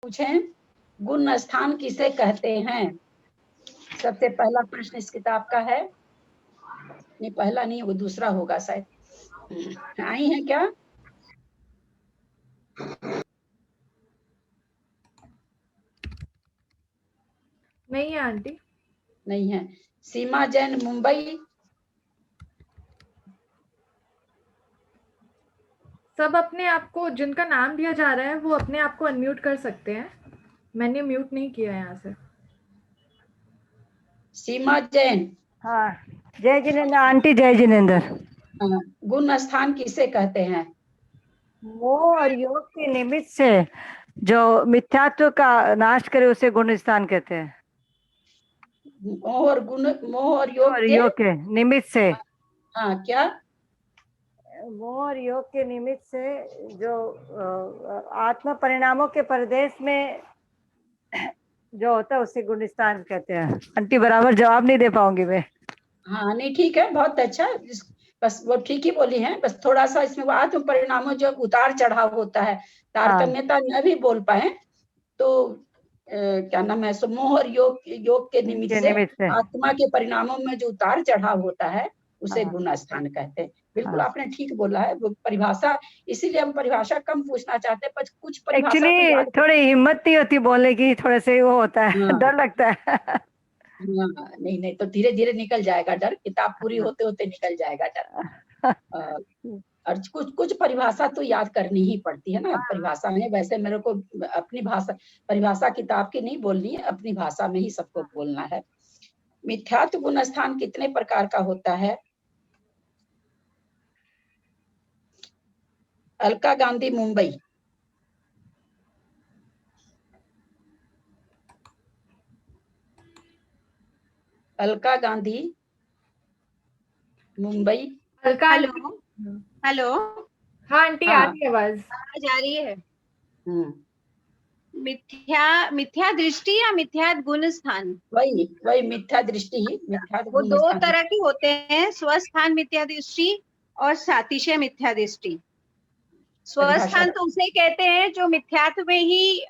पूछें, गुण स्थान किसे कहते हैं? सबसे पहला प्रश्न इस किताब का है। नहीं, पहला नहीं, वो दूसरा होगा शायद। आई है क्या? नहीं है आंटी। नहीं है। सीमा जैन, मुंबई। सब अपने आप को, जिनका नाम दिया जा रहा है वो अपने आप को अनम्यूट कर सकते हैं। मैंने म्यूट नहीं किया है यहाँ से। सीमा जैन। हाँ, जय जिनेन्द्र आंटी, जय जिनेन्द्र। गुण स्थान किसे कहते हैं? मोह और योग के निमित्त से जो मिथ्यात्व का नाश करे उसे गुण स्थान कहते हैं। मोह और योग के निमित्त से। हाँ, क्या? मोह और योग के निमित्त से जो आत्म परिणामों के परदेश में जो होता है उसे गुण स्थान कहते हैं। आंटी बराबर जवाब नहीं दे पाऊंगी मैं। हाँ, नहीं, ठीक है, बहुत अच्छा। बस वो ठीक ही बोली हैं, बस थोड़ा सा इसमें आत्म परिणामों जो उतार चढ़ाव होता है, तारतम्यता न भी बोल पाए तो क्या नाम है, सो मोह और योग के निमित्त से आत्मा के परिणामों में जो उतार चढ़ाव होता है उसे गुण स्थान कहते हैं। बिल्कुल आपने ठीक बोला है। वो परिभाषा, इसीलिए हम परिभाषा कम पूछना चाहते हैं, पर कुछ परिभाषा एक्चुअली थोड़ी हिम्मत नहीं होती बोलने की, थोड़े से वो होता है, डर लगता है। नहीं, तो धीरे धीरे निकल जाएगा डर, किताब पूरी होते होते निकल जाएगा डर। और कुछ परिभाषा तो याद करनी ही पड़ती है ना। परिभाषा में वैसे मेरे को अपनी भाषा, परिभाषा किताब की नहीं बोलनी है, अपनी भाषा में ही सबको बोलना है। मिथ्यात्व गुण स्थान कितने प्रकार का होता है? अलका गांधी, मुंबई। अलका गांधी, मुंबई। Hello hello. हाँ आंटी, आ रही है आवाज? आ रही है। मिथ्या दृष्टि या मिथ्या गुण स्थान? वही मिथ्या दृष्टि ही। वो दो तरह के होते हैं, स्वस्थान मिथ्या दृष्टि और सातिशय मिथ्या दृष्टि। स्वस्थान तो उसे कहते हैं जो मिथ्यात्व में ही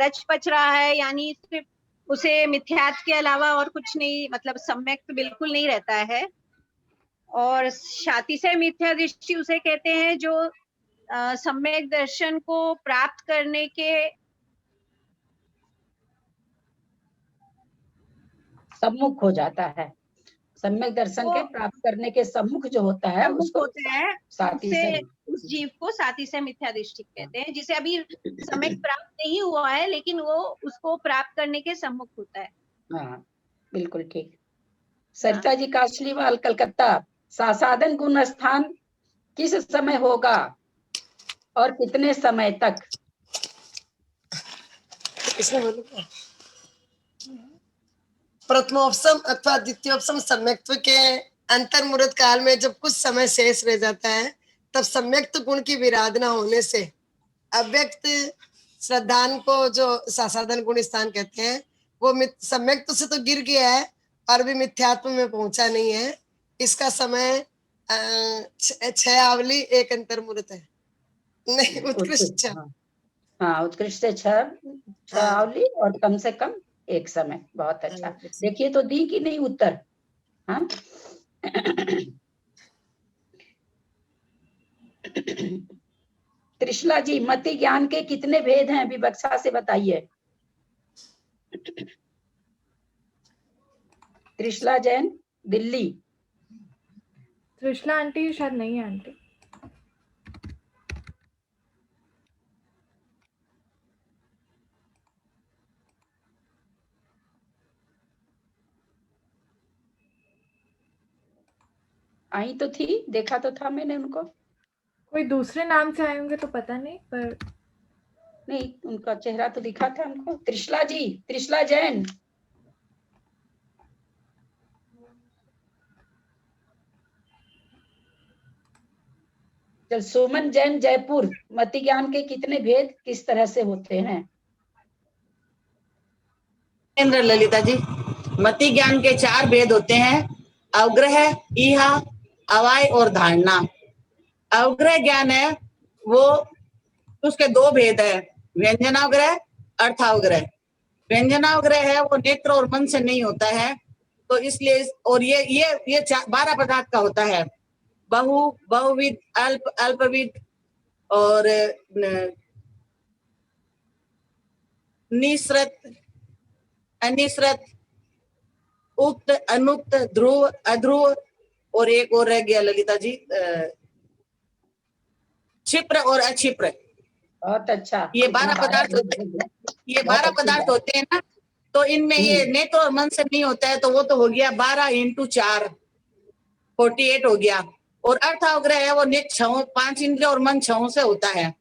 रच पच रहा है, यानी सिर्फ उसे मिथ्यात्व के अलावा और कुछ नहीं, मतलब सम्यक बिल्कुल नहीं रहता है। और सातिशय मिथ्या दृष्टि उसे कहते हैं जो सम्यक दर्शन को प्राप्त करने के सम्मुख हो जाता है। सम्यक दर्शन के प्राप्त करने के सम्मुख जो होता है उसको होता है, उस जीव को सातिशय मिथ्या दृष्टि कहते हैं, जिसे अभी सम्यक प्राप्त नहीं हुआ है लेकिन वो उसको प्राप्त करने के सम्मुख होता है। हाँ, बिल्कुल ठीक। सरिता जी, काशलीवाल, कलकत्ता। सासाधन गुण स्थान किस समय होगा और कितने समय तक? प्रथमोपसम अथवा द्वितीयोपसम सम्यक्त्व के अंतर्मुहूर्त काल में जब कुछ समय शेष रह जाता है तब सम्यक्त गुण की विराधना होने से अव्यक्त श्रद्धान को जो सासाधन गुण स्थान कहते हैं वो सम्यक्त से तो गिर गया है और भी मिथ्यात्व में पहुंचा नहीं है। इसका समय 6 आवली 1 अंतर्मुहूर्त है। नहीं, उत्कृष्ट। हाँ, उत्कृष्ट से 6 आवली और कम से कम 1 समय। बहुत अच्छा। देखिए तो दी कि नहीं उत्तर? हाँ। त्रिशला जी, मति ज्ञान के कितने भेद हैं? विवक्षा से बताइए। त्रिशला जैन, दिल्ली। त्रिशला आंटी शायद नहीं है आंटी। आई तो थी, देखा तो था मैंने उनको। कोई दूसरे नाम से आए होंगे तो पता नहीं, पर नहीं, उनका चेहरा तो दिखा था हमको। त्रिशला जी, त्रिशला जैन। चल, सुमन जैन, जयपुर। मति ज्ञान के कितने भेद किस तरह से होते हैं? ललिता जी, मति ज्ञान के 4 भेद होते हैं: अवग्रह, ईहा, अवाय और धारणा। अवग्रह ज्ञान है वो, उसके 2 भेद है, व्यंजनावग्रह अर्थावग्रह। व्यंजनावग्रह है वो नेत्र और मन से नहीं होता है, तो इसलिए और ये 12 पदार्थ का होता है। बहु, बहुविध, अल्प, अल्पविध और निश्रत, अनिश्रत, उक्त, अनुक्त, ध्रुव, अध्रुव और एक और रह गया ललिता जी, क्षिप्र और अक्षिप्र। बहुत अच्छा। ये 12 पदार्थ होते हैं ना, तो इनमें ये नेत्र और मन से नहीं होता है, तो वो तो हो गया 12 × 4 48 हो गया। और अर्थावग्रह है वो नेत्र 5 इंद्रिय और मन 6 से होता है,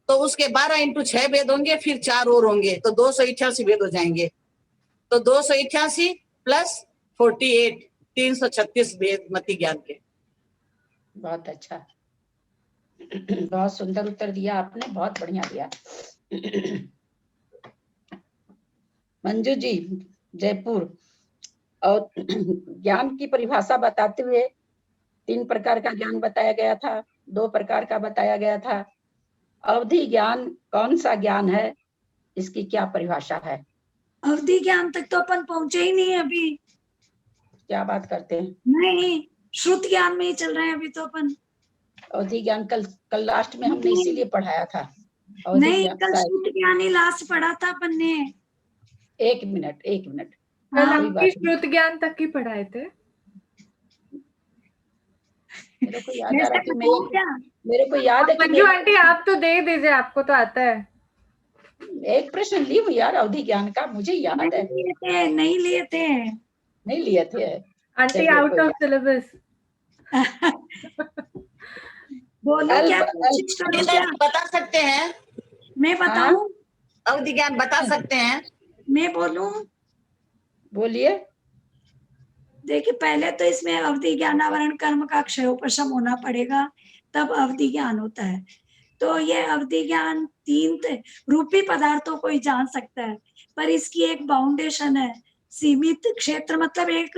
तो उसके 12 × 6 भेद होंगे, फिर 4 और होंगे, तो 288 भेद हो जाएंगे। तो 288 + 48 336 भेद मति ज्ञान के। बहुत अच्छा, बहुत सुंदर उत्तर दिया आपने, बहुत बढ़िया दिया। मंजू जी जयपुर, और ज्ञान की परिभाषा बताते हुए 3 प्रकार का ज्ञान बताया गया था, 2 प्रकार का बताया गया था। अवधि ज्ञान कौन सा ज्ञान है, इसकी क्या परिभाषा है? अवधि ज्ञान तक तो अपन पहुंचे ही नहीं अभी। क्या बात करते हैं? नहीं, श्रुत ज्ञान में ही चल रहे हैं अभी तो अपन। अवधि ज्ञान कल लास्ट में हमने इसीलिए पढ़ाया था। नहीं, कल श्रुत ज्ञान ही लास्ट पढ़ा था अपन ने। एक मिनट कल आपकी श्रुत ज्ञान तक ही पढ़ाए थे। मेरे को याद आ रहा है कि मेरे को याद है कि मंजू आंटी आप तो दे दीजिए, आपको तो आता है। एक प्रश्न ली हुई यार अवधि ज्ञान का, मुझे याद है। नहीं लिए थे आंटी आउट ऑफ सिलेबस। बोलो क्या कोशिश करो, क्या बता सकते हैं? मैं बताऊं? अवधि ज्ञान बता सकते हैं? मैं बोलूं? बोलिए। देखिए, पहले तो इसमें अवधि ज्ञानावरण कर्म का क्षयोपशम होना पड़ेगा, तब अवधि ज्ञान होता है। तो ये अवधि ज्ञान 3 रूपी पदार्थों को ही जान सकता है, पर इसकी एक बाउंडेशन है, सीमित क्षेत्र, मतलब एक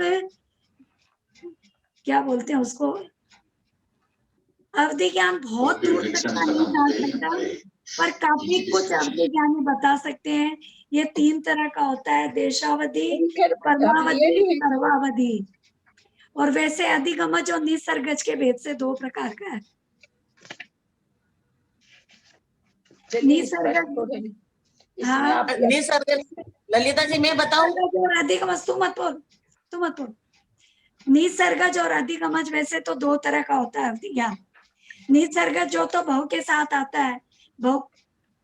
क्या बोलते हैं उसको, अवधि ज्ञान बहुत दूर तक का नहीं जान सकता, पर काफी कुछ अवधि ज्ञान बता सकते हैं। ये 3 तरह का होता है, देशावधि, परमावधि, सर्वावधि। और वैसे अधिगमज और निसर्गज के भेद से 2 प्रकार का है। निसर्गज, हाँ, ललिता जी मैं बताऊं? और अधिगमज, तू मत बोल। निसर्गज और अधिगमज वैसे तो 2 तरह का होता है अवधि ज्ञान। निसर्गज जो तो भव के साथ आता है, भव।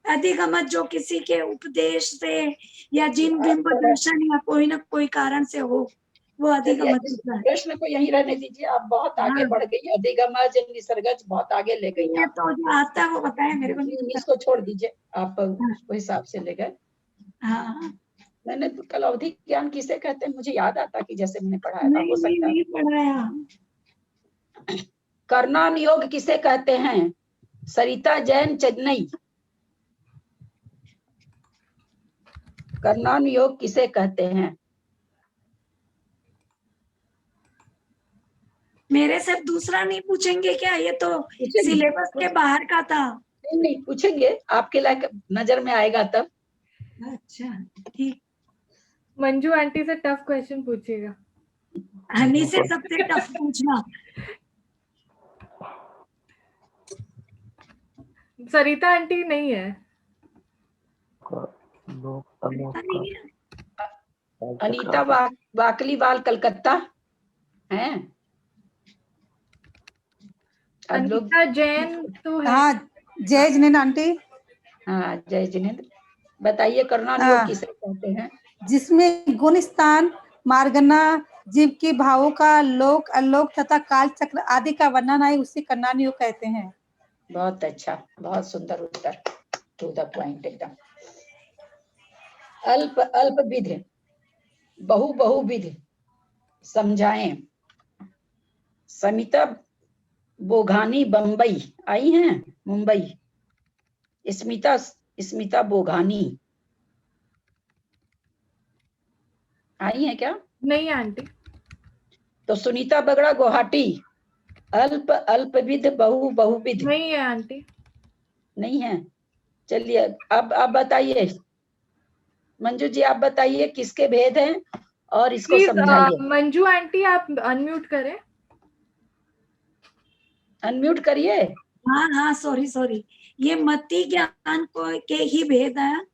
अधिगमज जो किसी के उपदेश से या जिन बिंब दर्शन या कोई न कोई कारण से हो, वो अधिगमज होता है। प्रश्न को यहीं रहने दीजिए, आप बहुत आगे बढ़ गई। अधिगमज निसर्गज बहुत आगे ले गई। ये तो जो आता है वो बताए मेरे को। इसको छोड़ दीजिए, आप उसको हिसाब से ले गए। हाँ, मैंने तो कल अवधि ज्ञान किसे कहते हैं मुझे याद आता कि जैसे मैंने पढ़ाया था, हो सकता है। नहीं पढ़ाया। कर्णानुयोग किसे कहते हैं? सरिता जैन चेन्नई। कर्णानुयोग किसे कहते हैं? मेरे से दूसरा नहीं पूछेंगे क्या? ये तो सिलेबस के बाहर का था। नहीं पूछेंगे, आपके लायक नजर में आएगा तब। अच्छा, ठीक। मंजू आंटी से टफ क्वेश्चन पूछिएगा। हनी से सबसे टफ पूछना। सरिता आंटी नहीं है। अनीता वाकलीवाल कलकत्ता हैं। अनीता जैन तो है। हाँ, जय जिनेंद्र आंटी। हाँ, जय जिनेंद्र। बताइए कर्णानुयोग किसे कहते हैं? जिसमें गुण स्थान, मार्गना, जीव की भावों का लोक अलोक तथा काल चक्र आदि का वर्णन है, उसे कर्णानुयोग कहते हैं। बहुत अच्छा, बहुत सुंदर उत्तर, टू द पॉइंट एकदम। अल्प अल्पविध, बहुविध समझाएं। समिता बोघानी बम्बई आई हैं, मुंबई। स्मिता बोघानी आई हैं क्या? नहीं आंटी। तो सुनीता बगड़ा गुवाहाटी। अल्पविध बहुविध नहीं है आंटी। नहीं है। चलिए अब बताइए, मंजू जी आप बताइए किसके भेद हैं और इसको प्लीज समझाइए। मंजू आंटी आप अनम्यूट करें। अनम्यूट करिए। हाँ हाँ, सॉरी, ये मति ज्ञान को के ही भेद है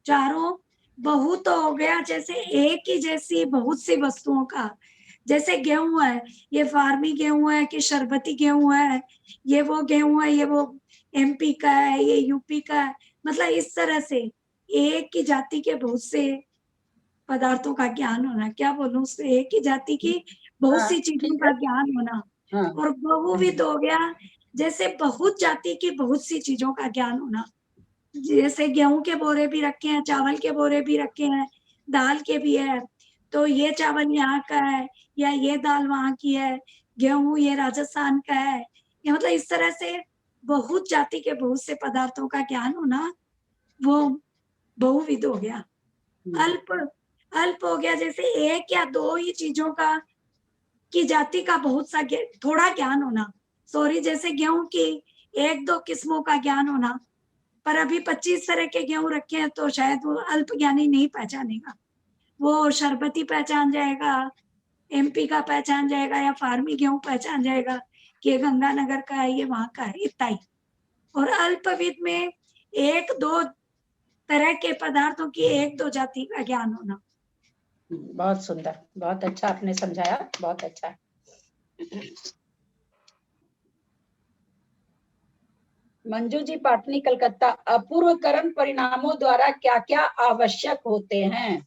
चारों। बहुत हो गया, जैसे एक ही जैसी बहुत सी वस्तुओं का, जैसे गेहूं है, ये फार्मी गेहूं है कि शरबती गेहूं है, ये वो गेहूं है, ये वो MP का है, ये UP का है, मतलब इस तरह से एक ही जाति के बहुत से पदार्थों का ज्ञान होना, क्या बोलूं उससे, एक ही जाति की बहुत सी चीजों ठीक का है। ज्ञान होना। हाँ और बहुविध हो गया, जैसे बहुत जाति की बहुत सी चीजों का ज्ञान होना। जैसे गेहूं के बोरे भी रखे हैं, चावल के बोरे भी रखे हैं, दाल के भी है, तो ये चावल यहाँ का है या ये दाल वहाँ की है, गेहूं ये राजस्थान का है, या मतलब इस तरह से बहुत जाति के बहुत से पदार्थों का ज्ञान होना, वो बहुविध हो गया। अल्प अल्प हो गया, जैसे एक या दो ही चीजों का की जाति का बहुत सा थोड़ा ज्ञान होना। सॉरी, जैसे गेहूं की एक दो किस्मों का ज्ञान होना, पर अभी 25 तरह के गेहूं रखे हैं तो शायद वो अल्प ज्ञानी नहीं पहचानेगा, वो शरबती पहचान जाएगा, MP का पहचान जाएगा, या फार्मी गेहूं पहचान जाएगा कि ये गंगानगर का है, ये वहां का है, इतना ही। और अल्पविद में एक दो तरह के पदार्थों की एक दो जाति का ज्ञान होना। बहुत सुंदर, बहुत अच्छा आपने समझाया, बहुत अच्छा। मंजू जी पाटनी कलकत्ता, अपूर्वकरण परिणामों द्वारा क्या क्या आवश्यक होते हैं?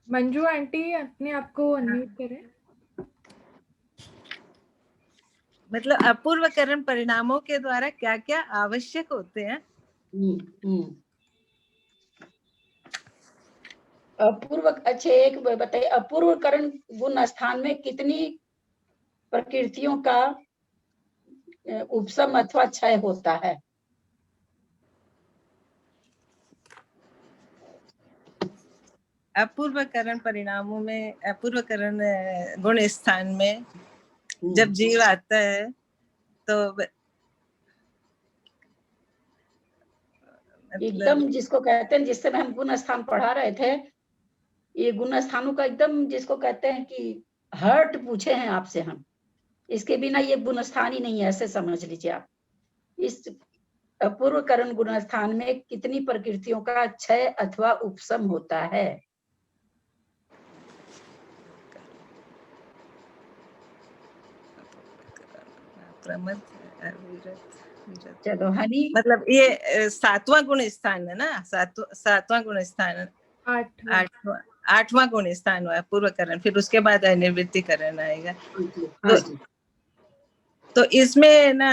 मंजू आंटी अपने आप को अनम्यूट करें। मतलब अपूर्वकरण परिणामों के द्वारा क्या क्या आवश्यक होते हैं? अपूर्व, अच्छा एक बताइए, अपूर्वकरण गुण स्थान में कितनी प्रकृतियों का उपशम अथवा क्षय होता है? अपूर्वकरण परिणामों में, अपूर्वकरण गुण स्थान में जब जीव आता है तो एकदम जिसको कहते हैं, जिस समय हम गुण स्थान पढ़ा रहे थे, ये गुण स्थानों का एकदम जिसको कहते हैं कि हर्ट पूछे हैं आपसे हम, इसके बिना ये गुण स्थान ही नहीं है, ऐसे समझ लीजिए आप। इस अपूर्वकरण गुण स्थान में कितनी प्रकृतियों का क्षय अथवा उपशम होता है? चलो हनी, मतलब ये 7वां गुण स्थान है ना, 7वां गुण स्थान, 8वां गुण स्थान हुआ पूर्वकरण, फिर उसके बाद अनिवृत्तिकरण आएगा। तो इसमें ना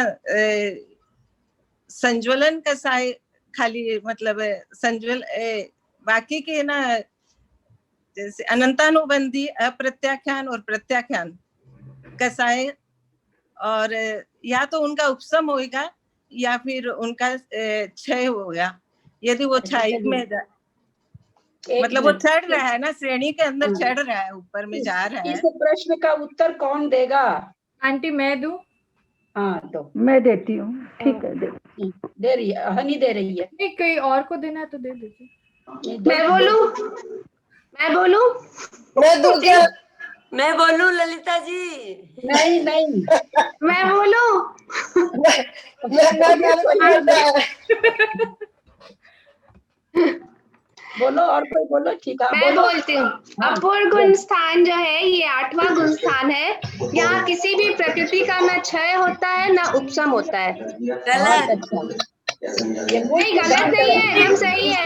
संज्वलन का सहाय खाली, मतलब संज्वल बाकी के ना, जैसे अनंतानुबंधी, अप्रत्याख्यान और प्रत्याख्यान का सहाय, और या तो उनका उपशम होगा या फिर उनका क्षय होगा। यदि वो क्षय में मतलब वो चढ़ रहा है ना, श्रेणी के अंदर चढ़ रहा है, ऊपर में जा रहा है। इस प्रश्न का उत्तर कौन देगा? आंटी मैं दूं? हाँ दो, मैं देती हूँ, ठीक है, दे रही है, हनी दे रही है। नहीं, कोई और को देना है तो दे दीजिए। मैं बोलूं? मैं दूंगा। मैं बोलूं ललिता जी? नहीं मैं बोलूं? बोलो, और कोई बोलो, ठीक है मैं बोलती हूँ। अपूर्व गुण स्थान जो है, ये 8वां गुण स्थान है। यहाँ किसी भी प्रकृति का न क्षय होता है न उपशम होता है। गलत। नहीं, गलत नहीं है, एकदम सही है।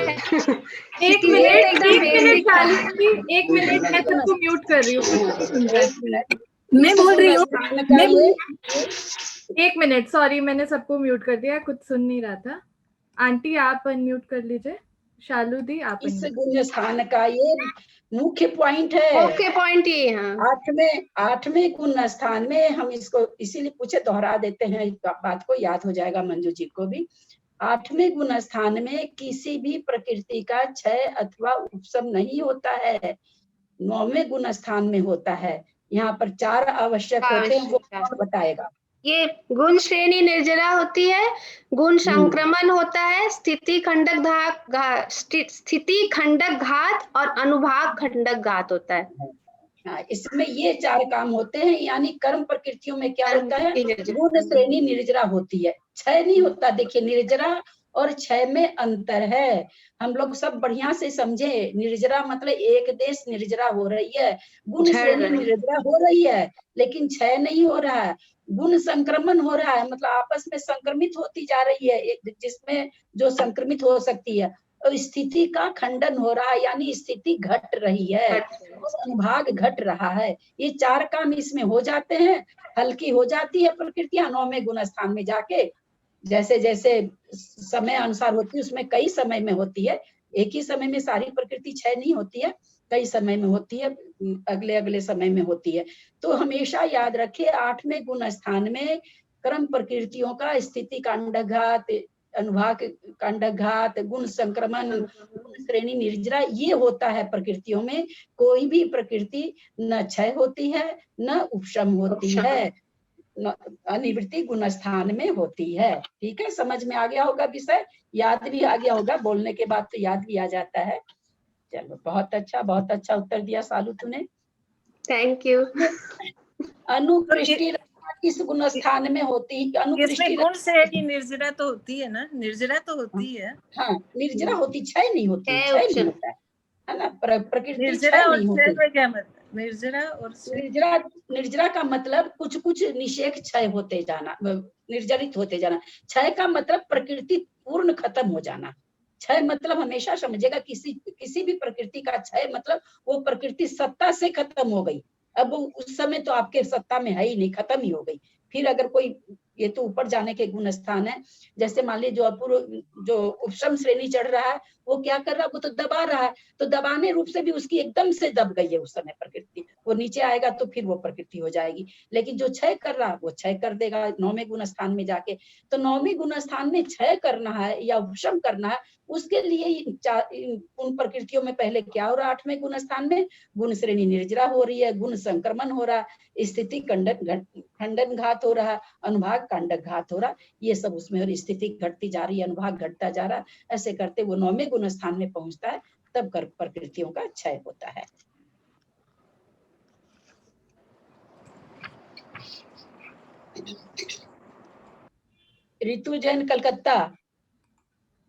एक मिनट मैं सबको म्यूट कर रही हूँ। मैं बोल रही हूँ, एक मिनट, सॉरी, मैंने सबको म्यूट कर दिया, कुछ सुन नहीं रहा था। आंटी आप अनम्यूट कर लीजिए। शालू दी आप। इस गुण स्थान का ये मुख्य पॉइंट है, मुख्य पॉइंट ये है। 8वें गुण स्थान में हम इसको इसीलिए पूछे, दोहरा देते हैं, इस बात को याद हो जाएगा मंजू जी को भी। 8वें गुण स्थान में किसी भी प्रकृति का क्षय अथवा उपशम नहीं होता है, 9वें गुण स्थान में होता है। यहाँ पर 4 आवश्यक होते हैं, वो कौन बताएगा? ये गुण श्रेणी निर्जरा होती है, गुण संक्रमण होता है, स्थिति खंडक घात और अनुभाग खंडक घात होता है। हाँ, इसमें ये 4 काम होते हैं, यानी कर्म प्रकृतियों में क्या होता है, गुण श्रेणी निर्जरा होती है, क्षय नहीं होता। देखिए निर्जरा और क्षय में अंतर है, हम लोग सब बढ़िया से समझे। निर्जरा मतलब एक देश निर्जरा हो रही है, गुण श्रेणी निर्जरा हो रही है, लेकिन क्षय नहीं हो रहा है, गुण संक्रमण हो रहा है, मतलब आपस में संक्रमित होती जा रही है, जिसमें जो संक्रमित हो सकती है। और स्थिति का खंडन हो रहा है, यानी स्थिति घट रही है, अनुभाग घट रहा है। ये 4 काम इसमें हो जाते हैं, हल्की हो जाती है प्रकृतियां 9वें गुण स्थान में जाके। जैसे जैसे समय अनुसार होती है, उसमें कई समय में होती है, एक ही समय में सारी प्रकृति क्षय नहीं होती है, कई समय में होती है, अगले अगले समय में होती है। तो हमेशा याद रखिए 8वें गुण स्थान में कर्म प्रकृतियों का स्थिति कांडघात, अनुभाग कांडघात, गुण संक्रमण, गुण श्रेणी निर्जरा, ये होता है प्रकृतियों में। कोई भी प्रकृति न क्षय होती है न उपशम होती है, अनिवृत्ति गुण स्थान में होती है। ठीक है, समझ में आ गया होगा विषय, याद भी आ गया होगा, बोलने के बाद तो याद भी आ जाता है। चलो बहुत अच्छा उत्तर दिया सालू तूने, थैंक यू। अनुपृष्टि किस गुण स्थान में होती है? अनुपृष्टि गुण श्रेणी निर्जरा तो होती है ना, निर्जरा तो होती है। हाँ, निर्जरा होती, क्षय नहीं होती, क्षय नहीं होता है ना, प्रकृति निर्जरा क्षय और नहीं क्षय होती। में क्या मतलब? निर्जरा और निर्जरा का मतलब कुछ कुछ निषेक क्षय होते जाना, निर्जरित होते जाना। क्षय का मतलब प्रकृति पूर्ण खत्म हो जाना। क्षय मतलब हमेशा समझेगा किसी भी प्रकृति का क्षय मतलब वो प्रकृति सत्ता से खत्म हो गई, अब वो उस समय तो आपके सत्ता में है ही नहीं, खत्म ही हो गई। फिर अगर कोई, ये तो ऊपर जाने के गुण स्थान है, जैसे मान लीजिए जो उपशम श्रेणी चढ़ रहा है, वो क्या कर रहा है, वो तो दबा रहा है, तो दबाने रूप से भी उसकी एकदम से दब गई है उस समय प्रकृति, वो नीचे आएगा तो फिर वो प्रकृति हो जाएगी। लेकिन जो क्षय कर रहा है वो क्षय कर देगा 9वें गुण स्थान में जाके। तो 9वें गुण स्थान में क्षय करना है या उपशम करना है, उसके लिए उन प्रकृतियों में पहले क्या हो रहा है, 8वें गुण स्थान में गुण श्रेणी निर्जरा हो रही है, गुण संक्रमण हो रहा है, स्थिति खंडन घात हो रहा है, अनुभाग कांडक घात हो रहा है, ये सब उसमें, और स्थिति घटती जा रही है, अनुभाग घटता जा रहा है, ऐसे करते वो 9वें गुण स्थान में पहुंचता है, तब प्रकृतियों का क्षय होता है। ऋतु जैन कलकत्ता,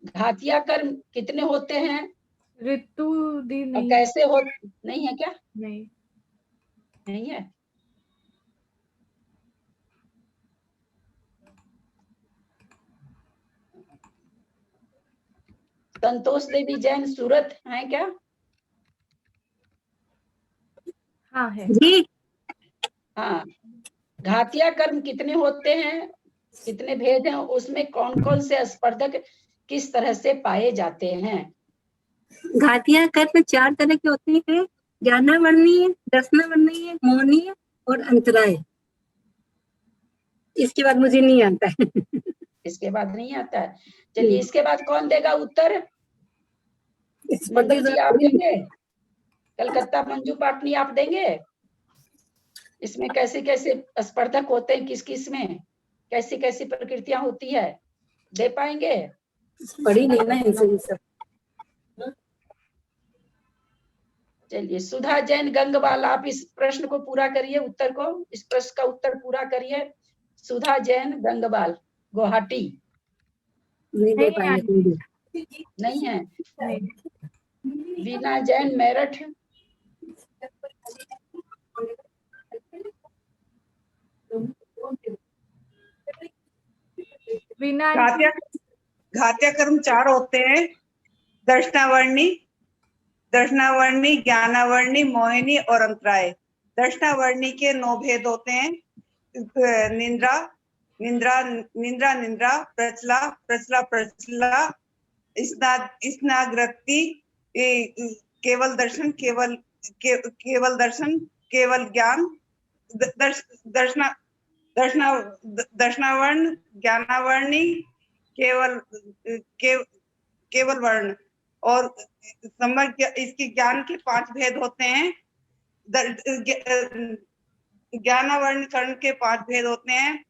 घातिया कर्म कितने होते हैं? ऋतु दी नहीं, कैसे हो, नहीं है क्या? नहीं है। संतोष देवी जैन सूरत है क्या? हाँ है जी। हाँ, घातिया कर्म कितने होते हैं, कितने भेद हैं, उसमें कौन कौन से स्पर्धक किस तरह से पाए जाते हैं? घातिया कर्म 4 तरह के होते हैं, ज्ञानावर्णीय, दर्शनावर्णीय, मौनीय और अंतराय। इसके बाद मुझे नहीं आता है। इसके बाद नहीं आता है। चलिए इसके बाद कौन देगा उत्तर? मंजू जी आप देंगे? कलकत्ता मंजू पाटनी आप देंगे? इसमें कैसे कैसे स्पर्धक होते हैं, किस किस में कैसी कैसी प्रकृतियां होती है, दे पाएंगे? पढ़ी नहीं ना इनसे सब। चलिए सुधा जैन गंगवाल, आप इस प्रश्न को पूरा करिए, उत्तर को, इस प्रश्न का उत्तर पूरा करिए। सुधा जैन गंगवाल, गुवाहाटी। नहीं दे पाएंगे, नहीं है। वीना जैन मेरठ, घात्या कर्म 4 होते हैं, दर्शनावर्णी, ज्ञानावर्णी, मोहिनी और अंतराय। दर्शनावर्णी के 9 भेद होते हैं, निंद्रा, प्रचला, स्नाग्रक्ति, केवल दर्शन, केवल ज्ञान, दर्शनावर्ण, ज्ञानावर्णी, केवल वर्ण, और समग्र इसकी ज्ञान के 5 भेद होते हैं। ज्ञानावर्ण कर्ण के 5 भेद होते हैं,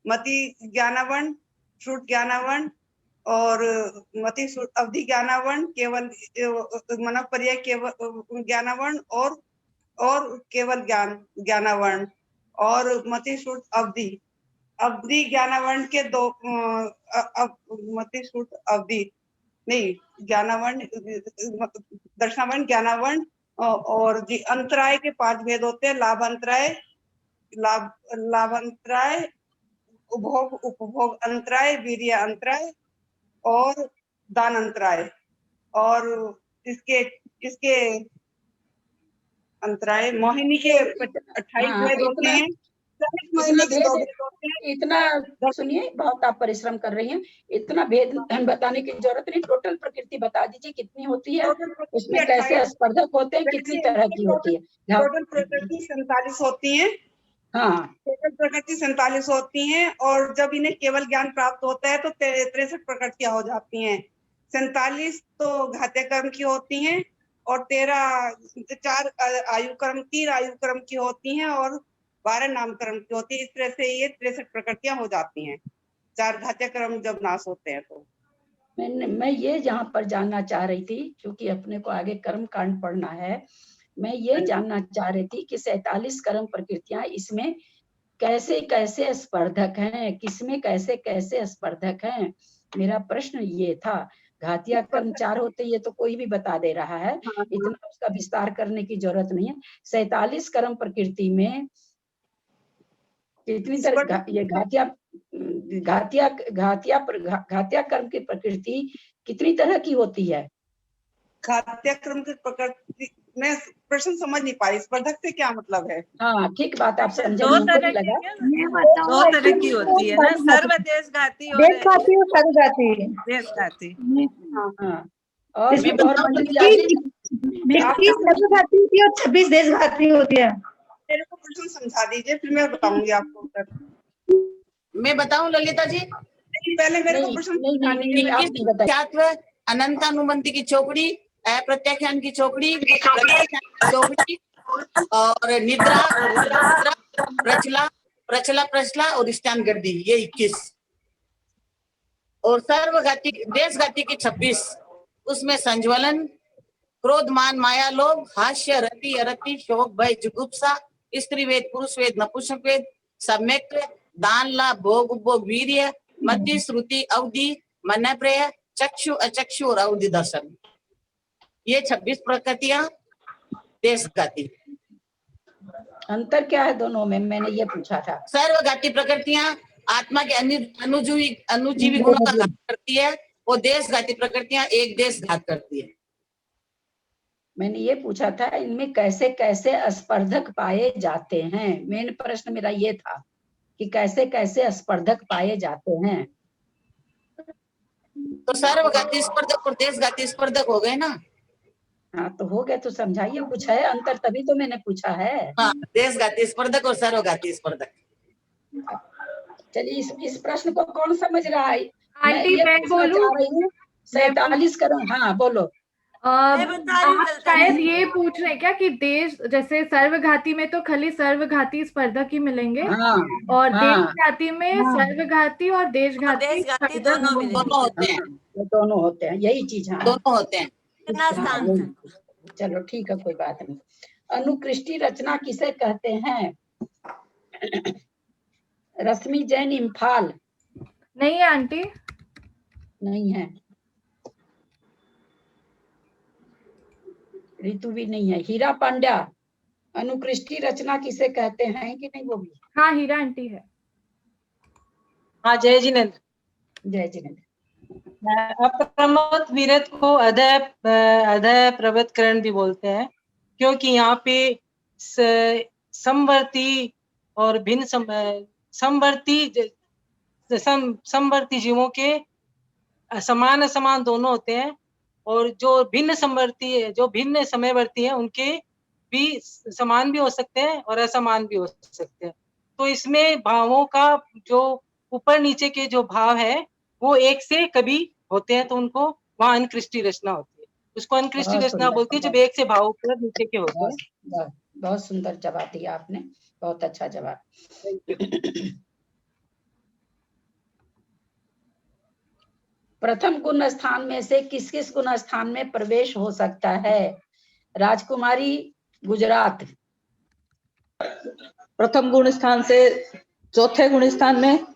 मति ज्ञानावर्ण, श्रुत ज्ञानावर्ण और मति श्रुत अवधि ज्ञानावर्ण, केवल मनपर्याय केवल ज्ञानावर्ण और केवल ज्ञानावर्ण और मति श्रुत अवधि ज्ञानावर्ण के दो मति श्रुत अवधि नहीं ज्ञानावर्ण दर्शनावर्ण ज्ञानावर्ण और जी अंतराय के 5 भेद होते हैं। लाभांतराय, उपभोग अंतराय, वीर्य अंतराय और दान अंतराय। और इसके अंतराय मोहिनी के 28 भेद होते हैं। इतना सुनिए, बहुत आप परिश्रम कर रही हैं, इतना भेद बताने की जरूरत नहीं। टोटल प्रकृति बता दीजिए कितनी होती है, उसमें कैसे स्पर्धक होते हैं, कितनी तरह की होती है। टोटल प्रकृति 47 होती है। हाँ, टोटल प्रकृति 47 होती हैं और जब इन्हें केवल ज्ञान प्राप्त होता है तो 63 प्रकृतियां हो जाती हैं। 47 तो घात्य कर्म की होती हैं और 4 आयु कर्म, 3 आयु कर्म की होती हैं और 12 नाम कर्म की होती है। इस तरह से ये 63 प्रकृतियां हो जाती हैं 4 घात्य कर्म जब नाश होते हैं तो। मैं ये यहाँ पर जानना चाह रही थी, क्योंकि अपने को आगे कर्म कांड पढ़ना है, मैं ये जानना चाह रही थी कि 47 कर्म प्रकृतियां, इसमें कैसे कैसे स्पर्धक हैं, किसमें कैसे कैसे स्पर्धक हैं, मेरा प्रश्न ये था। घातिया कर्म 4 होते, ये तो कोई भी बता दे रहा है, इतना उसका विस्तार करने की जरूरत नहीं है। 47 कर्म प्रकृति में कितनी तरह ये घातिया कर्म की प्रकृति कितनी तरह की होती है? घात्य कर्म की प्रकृति में प्रश्न समझ नहीं पाई, स्पर्धक से क्या मतलब है? हाँ, ठीक बात, आप समझे। 2 तरह की होती है ना, सर्वदेश घाती और देशघाती और सर्वघाती। देशघाती। और सर्वघाती होती है और 26 देशघाती होती है। मेरे को प्रश्न समझा दीजिए, फिर मैं बताऊंगी आपको उत्तर। मैं बताऊं ललिता जी? पहले मेरे को प्रश्न अनंतानुबंधी की चौकड़ी, अप्रत्याख्यान की चौकड़ी और निद्रा, प्रचला और स्थान गर्दी, ये 21 और सर्वघाती देशघाती की 26। उसमें संज्वलन, क्रोध, मान, माया, लोभ, हास्य, रति, अरति, शोक, भय, जुगुप्सा, स्त्री वेद, पुरुष वेद, नपुंसक वेद, सम्यक, दान, लाभ, भोग, उपभोग, वीर्य, मति, श्रुति, अवधि, मन, प्रेय, चक्षु, अचक्षु और अवधि दर्शन, ये 26 प्रकृतियां देशघाती। अंतर क्या है दोनों में, मैंने ये पूछा था। सर्वघाती प्रकृतियां आत्मा के अनुजीवी गुणों का घात करती है, वो देशघाती प्रकृतियां एक देश घात करती है। मैंने ये पूछा था इनमें कैसे कैसे स्पर्धक पाए जाते हैं, मेन प्रश्न मेरा ये था कि कैसे कैसे स्पर्धक पाए जाते हैं। तो सर्वघाती स्पर्धक और देशघाती स्पर्धक हो गए ना। हाँ, तो हो गए, तो समझाइए, कुछ है अंतर, तभी तो मैंने पूछा है। हाँ, देशघाती स्पर्धक और सर्वघाती स्पर्धक। चलिए, इस प्रश्न को कौन समझ रहा है? आंटी मैं बोलूं? 47 करो। हाँ, बोलो। आप शायद ये पूछ रहे हैं क्या कि देश, जैसे सर्वघाती में तो खाली सर्वघाती स्पर्धक ही मिलेंगे, और देशघाती में सर्वघाती और देशघाती दोनों होते हैं। दोनों होते हैं, यही चीज। हाँ, दोनों होते हैं। चलो ठीक है, कोई बात नहीं। अनुकृष्टि रचना किसे कहते हैं? रश्मि जैन, इम्फाल। नहीं है आंटी, नहीं है। ऋतु भी नहीं है। हीरा पांड्या, अनुकृष्टि रचना किसे कहते हैं कि नहीं? वो भी। हाँ, हीरा आंटी है। हाँ, जय जिनेन्द्र। जय जिनेन्द्र। अप्रमत्त वीरत को अधय प्रवृत्तकरण भी बोलते हैं, क्योंकि यहाँ पे समवर्ती और भिन्न समवर्ती जीवों के समान असमान दोनों होते हैं, और जो भिन्न समयवर्ती है उनके भी समान भी हो सकते हैं और असमान भी हो सकते हैं। तो इसमें भावों का जो ऊपर नीचे के जो भाव है वो एक से कभी होते हैं, तो उनको वहाँ अनुकृष्टि रचना होती है। उसको अनुकृष्टि रचना बोलती है जब एक से भाव ऊपर नीचे के होते हैं। बहुत सुंदर जवाब दिया आपने, बहुत अच्छा जवाब। प्रथम गुण स्थान में से किस किस गुण स्थान में प्रवेश हो सकता है? राजकुमारी, गुजरात। प्रथम गुण स्थान से चौथे गुण स्थान में,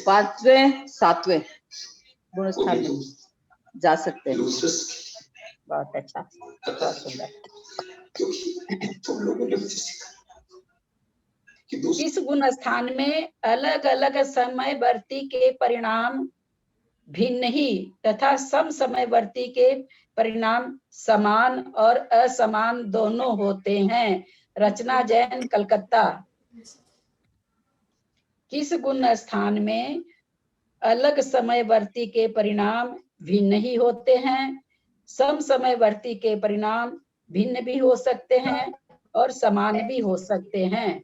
पांचवें सातवें गुण स्थान में जा सकते हैं। बहुत अच्छा, बहुत सुंदर। इस गुण स्थान में अलग अलग समयवर्ती के परिणाम भिन्न ही तथा सम समयवर्ती के परिणाम समान और असमान दोनों होते हैं। रचना जैन, कलकत्ता। किस गुण स्थान में अलग समयवर्ती के परिणाम भिन्न ही होते हैं, सम समयवर्ती के परिणाम भिन्न भी हो सकते हैं और समान भी हो सकते हैं?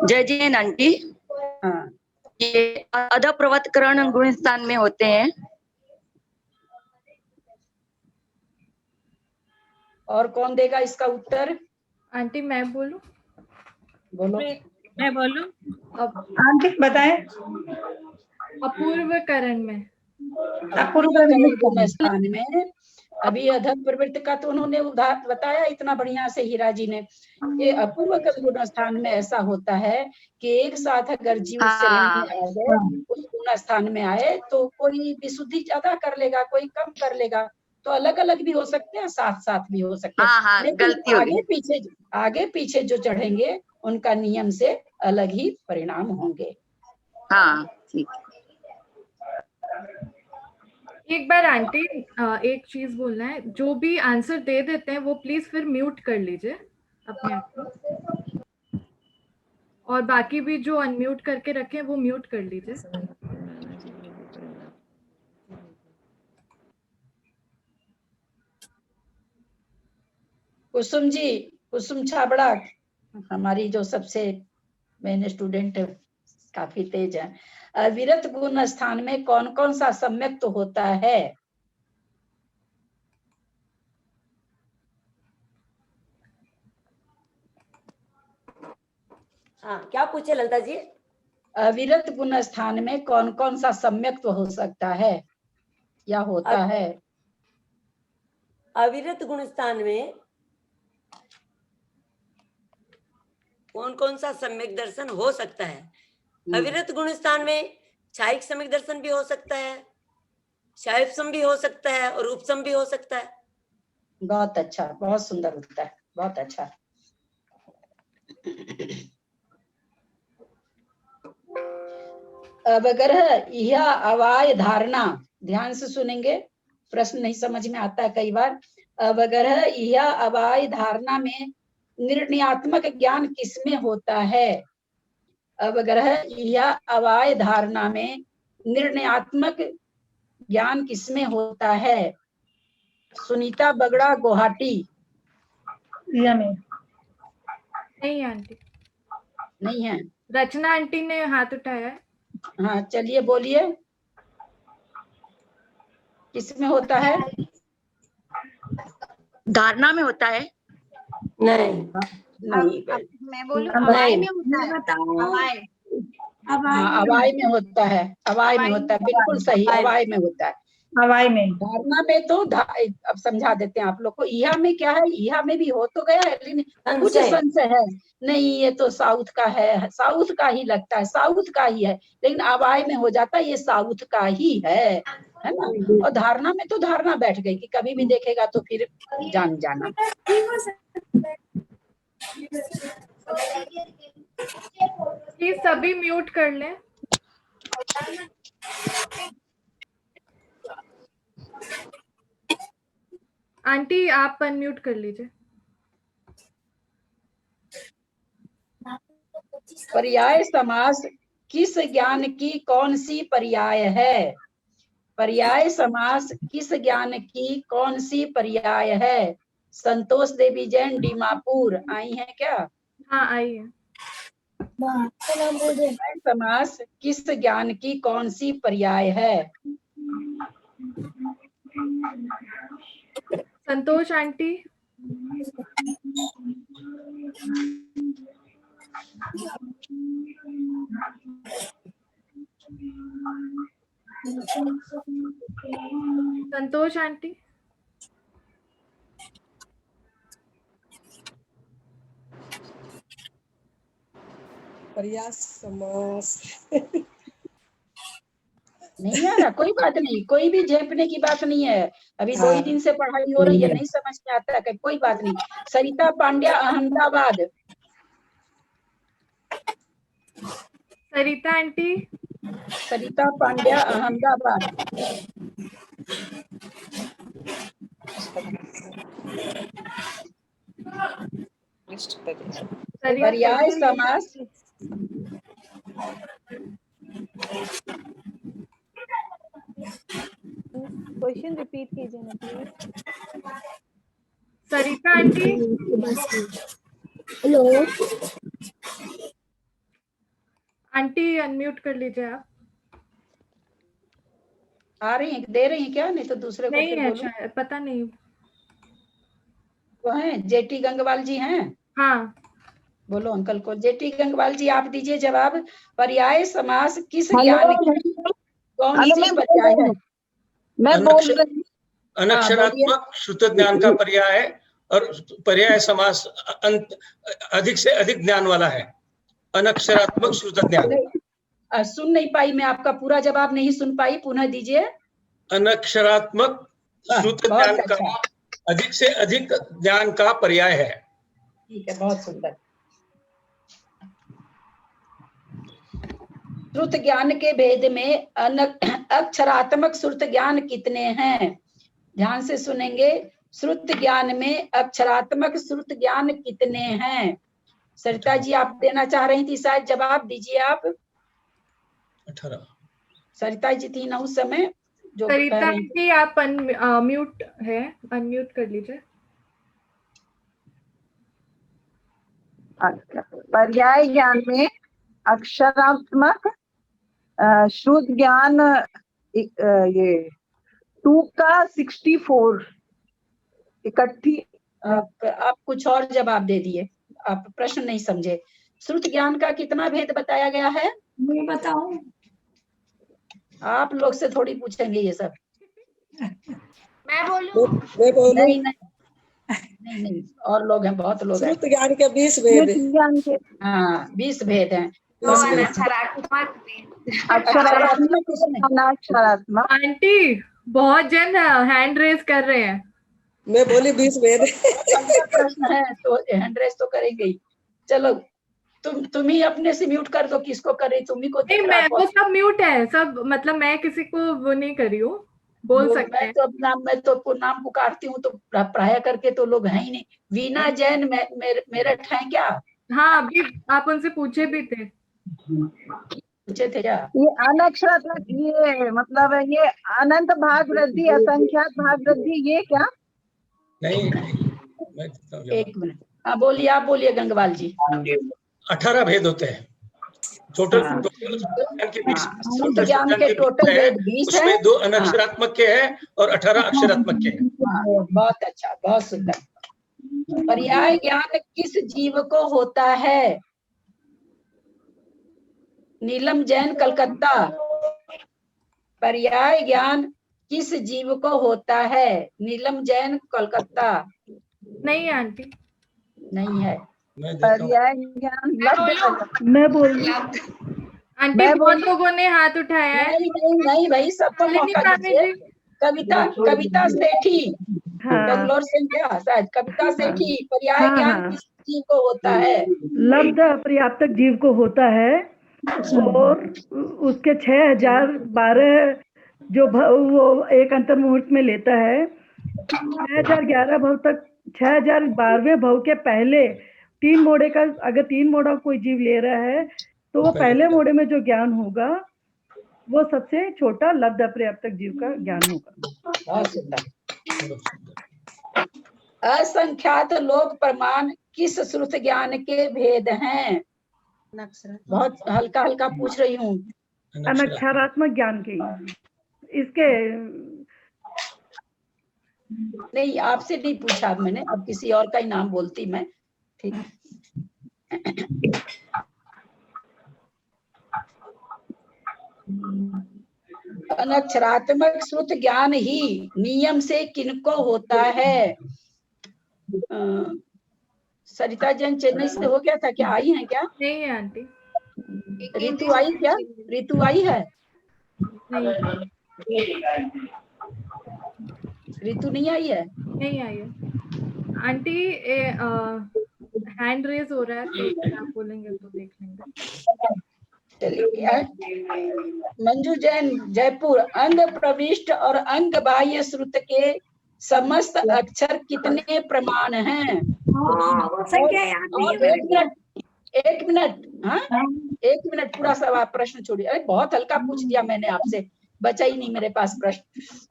जय जैन आंटी। हाँ। ये अधप्रवतकरण गुण स्थान में होते हैं। और कौन देगा इसका उत्तर? आंटी मैं बोलूं? बोलो। मैं बोलूं? आंटी बताएं। अपूर्वकरण में, अपूर्वकरण स्थान में अभी अधम प्रवृत्ति का तो उन्होंने बताया इतना बढ़िया से हीरा जी ने। ये अपूर्वकरण गुण स्थान में ऐसा होता है कि एक साथ अगर जीव शरीर में आ गए, उस गुण स्थान में आए तो कोई विशुद्धि ज्यादा कर लेगा, कोई कम कर लेगा, तो अलग अलग भी हो सकते हैं, साथ साथ भी हो सकते हैं। लेकिन आगे पीछे जो चढ़ेंगे उनका नियम से अलग ही परिणाम होंगे। हाँ ठीक। एक बार आंटी एक चीज बोलना है, जो भी आंसर दे देते हैं वो प्लीज फिर म्यूट कर लीजिए अपने आप को, और बाकी भी जो अनम्यूट करके रखे वो म्यूट कर लीजिए। कुसुम जी, कुसुम छाबड़ा, हमारी जो सबसे मेन स्टूडेंट काफी तेज है। अविरत गुण स्थान में कौन कौन सा सम्यक्त तो होता है? हाँ, क्या पूछे ललिता जी? अविरत गुण स्थान में कौन कौन सा सम्यक्त हो सकता है या होता है? अविरत गुण स्थान में कौन कौन सा सम्यक दर्शन हो सकता है? अविरत गुण स्थान में छायिक सम्यक दर्शन भी हो सकता है, शायपसम भी हो सकता है और उपसम भी हो सकता है। बहुत अच्छा, बहुत सुंदर उत्तर, बहुत अच्छा। अवग्रह यह अवाय धारणा, ध्यान से सुनेंगे, प्रश्न नहीं समझ में आता है कई बार। अवग्रह यह अवाय धारणा में निर्णयात्मक ज्ञान किसमें होता है? अवग्रह यह अवाय धारणा में निर्णयात्मक ज्ञान किसमें होता है? सुनीता बगड़ा, गुवाहाटी। नहीं आंटी, नहीं है। रचना आंटी ने हाथ उठाया है। हाँ चलिए बोलिए, किसमें होता है? धारणा में होता है। नहीं नहीं, मैं बोलूं? अवाय में होता है। अवाय में होता है, अवाय में होता है, बिल्कुल सही, अवाय में होता है। हवाई में। धारणा में तो अब समझा देते हैं आप लोग को। इहा में क्या है? इहा में भी हो तो गया है, लेकिन कुछ संशय है, नहीं ये तो साउथ का है, साउथ का ही लगता है, साउथ का ही है, लेकिन अवाय में हो जाता है ये साउथ का ही है ना। और धारणा में तो धारणा बैठ गई कि कभी भी देखेगा तो फिर जान जाना। प्लीज सभी म्यूट कर लें। आंटी आप अनम्यूट कर लीजिए। पर्याय समास किस ज्ञान की कौन सी पर्याय है? पर्याय समास किस ज्ञान की कौन सी पर्याय है? संतोष देवी जैन, दीमापुर, आई हैं क्या? हाँ आई है। पर्याय समास किस ज्ञान की कौन सी पर्याय है? संतोष आंटी। संतोष आंटी। प्रयास समास नहीं आ रहा, कोई बात नहीं, कोई भी झेपने की बात नहीं है। अभी 2 ही दिन से पढ़ाई हो रही है, नहीं समझ में आता है, कोई बात नहीं। सरिता पांड्या, अहमदाबाद। सरिता आंटी। सरिता पांड्या, अहमदाबाद। पर्याय समास। क्वेश्चन रिपीट कीजिए ना please. Sarita aunty. Hello aunty, unmute कर लीजिए आप। आ रही है, दे रही है क्या? नहीं तो दूसरे को नहीं फिर है बोलो। शायद, पता नहीं। वो है जेटी गंगवाल जी हैं? हाँ बोलो अंकल को। जेटी गंगवाल जी, आप दीजिए जवाब। पर्याय समास किस ज्ञान की कौन सी पर्याय है? मैं बोल रही हूँ। अनक्षरात्मक श्रुत ज्ञान का पर्याय है और पर्याय समास अधिक से अधिक ज्ञान वाला है। अनक्षरात्मक श्रुत ज्ञान। सुन नहीं पाई मैं, आपका पूरा जवाब नहीं सुन पाई, पुनः दीजिए। अनक्षरात्मक श्रुत ज्ञान का अधिक से अधिक ज्ञान का पर्याय है। ठीक है, बहुत सुंदर। श्रुत ज्ञान के भेद में अक्षरात्मक श्रुत ज्ञान कितने हैं? ध्यान से सुनेंगे। श्रुत ज्ञान में अक्षरात्मक श्रुत ज्ञान कितने हैं? सरिता जी आप देना चाह रही थी शायद, जवाब दीजिए आप। 18। सरिता जी थी ना उस समय जो कह सरिता रही थी। जी आप म्यूट है, अनम्यूट कर लीजिए। पर्याय ज्ञान में अक्षरात्मक श्रुत ज्ञान ये 2 का 64 इकट्ठी। आप कुछ और जवाब दे दिए, आप प्रश्न नहीं समझे। श्रुत ज्ञान का कितना भेद बताया गया है? मैं बताऊं? आप लोग से थोड़ी पूछेंगे ये सब। मैं बोलूं? नहीं नहीं नहीं नहीं, और लोग हैं, बहुत लोग हैं। श्रुत ज्ञान के 20 भेद हैं। हाँ 20 भेद हैं। तो अनक्षरात्मक अक्षरात्मक। आंटी बहुत जन हैंड रेज कर रहे हैं। मैं बोली 20 भेद। प्रश्न है तो हैंड रेज तो करेंगे ही। चलो तुम ही अपने से म्यूट कर दो, किसको करे? तुम्ही को नहीं, मैं वो सब म्यूट है सब, मतलब मैं किसी को वो नहीं करी हूँ, बोल सकते हैं। मैं तो नाम पुकारती हूँ तो प्राय करके तो लोग हैं ही नहीं। वीना जैन मेरठ है क्या? हाँ अभी आप उनसे पूछे भी थे। पूछे थे क्या? ये अनक्षरात्मक, ये मतलब ये अनंत भाग वृद्धि, असंख्यात भाग वृद्धि, ये क्या? नहीं एक मिनट, हाँ बोलिए, आप बोलिए गंगवाल जी। 18 भेद होते हैं टोटल। श्रुत ज्ञान के टोटल भेद 20 है। उसमें 2 अनक्षरात्मक के हैं और 18 अक्षरात्मक के हैं। बहुत अच्छा, बहुत सुंदर। पर्याय ज्ञान किस जीव को होता है? नीलम जैन, कलकत्ता। पर्याय ज्ञान किस जीव को होता है? नीलम जैन, कलकत्ता। नहीं आंटी, नहीं है। पर्याय ज्ञान मैं बोल रही आंटी, बहुत लोगों ने हाथ उठाया है। नहीं भाई, सबको मौका दीजिए। कविता सेठी, बेंगलोर से क्या शायद, कविता सेठी। पर्याय ज्ञान किस जीव को होता है? लब्ध अपर्याप्तक जीव को होता है और उसके 6012 जो वो एक अंतर मुहूर्त में लेता है। 6011 भव तक, 6012वें भव के पहले 3 मोड़े का, अगर 3 मोड़ा कोई जीव ले रहा है तो वो पहले मोड़े में जो ज्ञान होगा वो सबसे छोटा लब्ध अपर्याप्तक जीव का ज्ञान होगा। असंख्यात लोक प्रमाण किस श्रुत ज्ञान के भेद हैं? बहुत हल्का हल्का पूछ रही हूँ। अनक्षरात्मक ज्ञान के इसके नहीं, आपसे नहीं पूछा मैंने, अब किसी और का ही नाम बोलती मैं। ठीक। अनक्षरात्मक श्रुत ज्ञान ही नियम से किनको होता है? सरिता जैन चेन्नई से हो गया था क्या? आई है क्या? नहीं है आंटी। ऋतु आई क्या? ऋतु आई है? ऋतु नहीं आई है? नहीं आई है आंटी। हैंड रेज हो रहा है, तो अगर आप बोलेंगे तो देख लेंगे। मंजू जैन जयपुर, अंग प्रविष्ट और अंग बाह्य श्रुत के समस्त अक्षर कितने प्रमाण हैं? एक मिनट हाँ, एक मिनट, पूरा सवाल प्रश्न छोड़िए। अरे बहुत हल्का पूछ लिया मैंने आपसे, बचा ही नहीं मेरे पास प्रश्न।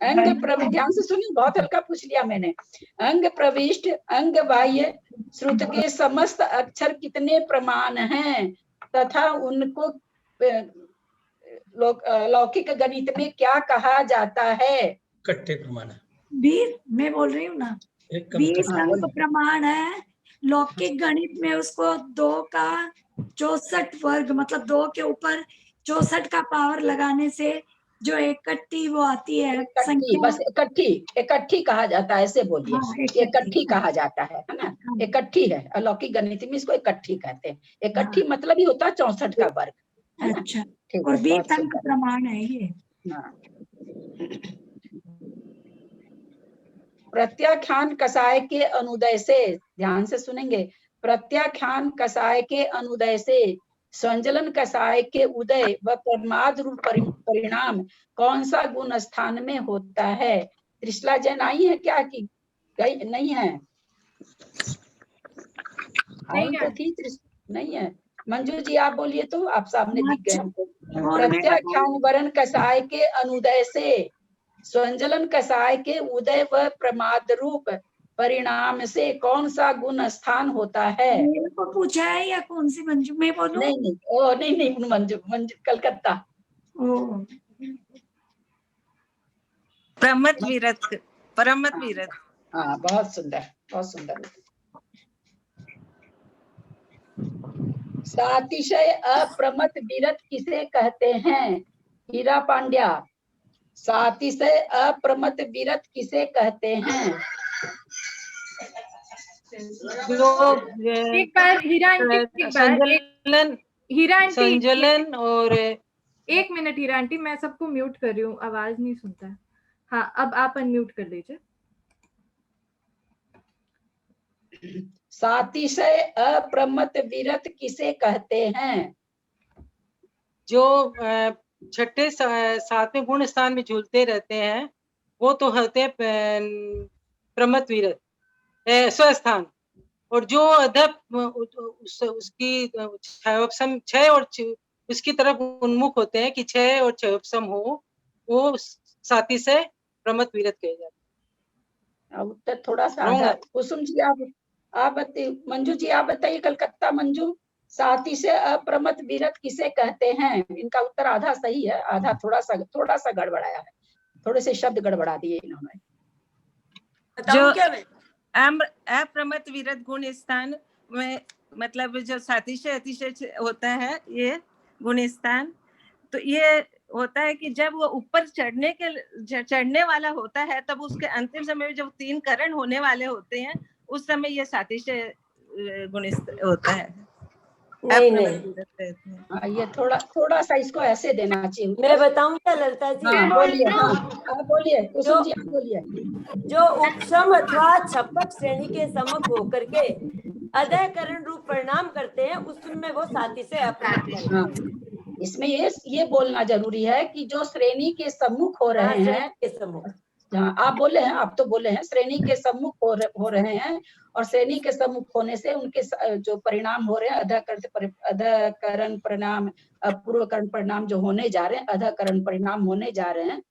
अंग प्रविष्ट, ध्यान से सुनिए, बहुत हल्का पूछ लिया मैंने। अंग प्रविष्ट अंग बाह्य श्रुत के समस्त अक्षर कितने प्रमाण हैं तथा उनको लौकिक गणित में क्या कहा जाता है? इकट्ठे प्रमाण। 20 मैं बोल रही हूँ ना, 20 अंक प्रमाण है। लौकिक गणित में उसको 2 का 64 वर्ग, मतलब 2 के ऊपर 64 का पावर लगाने से जो इकट्ठी वो आती है संख्या, बस इकट्ठी कहा जाता है, ऐसे बोलिए। हाँ, इकट्ठी कहा जाता है ना, इकट्ठी है। अलौकिक गणित में इसको इकट्ठी कहते हैं। इकट्ठी मतलब ही होता है 64 का वर्ग। अच्छा, और 20 अंक प्रमाण है ये। प्रत्याख्यान कसाय के अनुदय से, ध्यान से सुनेंगे, प्रत्याख्यान कसाय के अनुदय से संजलन कसाय के उदय व प्रमाद रूप परिणाम कौन सा गुण स्थान में होता है? त्रिशला जैन आई है क्या कि नहीं है? आई तो थी, नहीं है। मंजू जी आप बोलिए तो, आप सामने दिख गए। प्रत्याख्यान वरण कसाय के अनुदय से संजलन कसाय के उदय व प्रमाद रूप परिणाम से कौन सा गुण स्थान होता है? मेरे को पूछा है या कौन सी मंजू? मैं बोलूं? नहीं मंजू कलकत्ता। प्रमत वीरत। हाँ, बहुत सुंदर, बहुत सुंदर। सातिशय अप्रमत वीरत किसे कहते हैं? हीरा पांड्या, सातिशय अप्रमत वीरत किसे कहते हैं? एक बार हीरा आंटी, संजलन और एक मिनट हीरा आंटी, मैं सबको म्यूट कर रही हूँ, आवाज नहीं सुनता है। हाँ, अब आप अनम्यूट कर लीजिए। सातिशय अप्रमत वीरत किसे कहते हैं? जो छठे 7वें गुण स्थान में झूलते रहते हैं वो तो होते हैं प्रमत वीरत स्वस्थान। और जो अधप उसकी क्षय और उसकी तरफ उन्मुख होते हैं कि क्षय और क्षयोपम हो, वो साथी से प्रमत वीरत कहे जाते हैं। उत्तर थोड़ा सा कुसुम जी आप बताइए। मंजू जी आप बताइए, कलकत्ता मंजू, साथी से अप्रमत वीरत किसे कहते हैं? इनका उत्तर आधा सही है, आधा थोड़ा सा गड़बड़ाया है, थोड़े से शब्द गड़बड़ा दिए इन्होंने। जो अप्रमत वीरत गुण स्थान में मतलब जो सातिशय अतिशय होता है ये गुण स्थान, तो ये होता है कि जब वो ऊपर चढ़ने वाला होता है तब उसके अंतिम समय में जब 3 करण होने वाले होते हैं उस समय ये सातिशय गुण होता है। नहीं, ये थोड़ा सा इसको ऐसे देना चाहिए। मैं बताऊं क्या ललिता जी? हाँ, बोलिए। हाँ, बोलिए कुसुम जी, बोलिए। जो उपशम अथवा छपक श्रेणी के सम्मुख होकर के अदयकरण रूप परिणाम करते हैं उसमें वो साथी से अप्रमत। हाँ, इसमें ये बोलना जरूरी है कि जो श्रेणी के सम्मुख हो रहे हैं, हाँ आप बोले हैं, आप तो बोले हैं श्रेणी के सम्मुख हो रहे हैं, और श्रेणी के सम्मुख होने से उनके जो परिणाम हो रहे हैं अधकरण परिणाम, पूर्वकरण परिणाम जो होने जा रहे हैं, अधकरण परिणाम होने जा रहे हैं,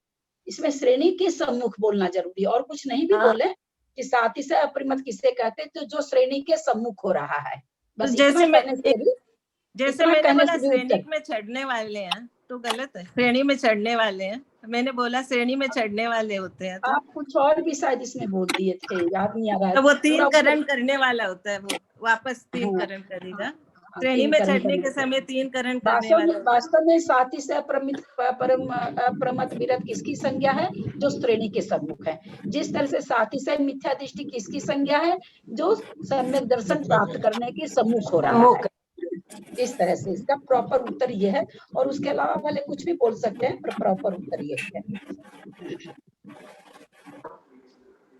इसमें श्रेणी के सम्मुख बोलना जरूरी है। और कुछ नहीं भी बोले कि साथी से अप्रमत किसे कहते, तो जो श्रेणी के सम्मुख हो रहा है, बस जैसे मैंने बोला श्रेणी में चढ़ने वाले हैं तो गलत है। श्रेणी में चढ़ने वाले हैं, मैंने बोला श्रेणी में चढ़ने वाले होते हैं। तो आप कुछ और भी शायद इसमें बोल दिए थे, याद नहीं आ रहा है। तो वो 3 करण करने वाला होता है, वो वापस 3 करण करेगा। श्रेणी में चढ़ने के समय 3 करण करने वाला। वास्तव में साथी से अप्रमत विरत किसकी संज्ञा है? जो श्रेणी के सम्मुख है। जिस तरह से साथी से मिथ्या दृष्टि किसकी संज्ञा है? जो सम्यक दर्शन प्राप्त करने के सम्मुख हो रहा है। इस तरह से इसका प्रॉपर उत्तर ये है, और उसके अलावा भले कुछ भी बोल सकते हैं, पर प्रॉपर उत्तर यही है।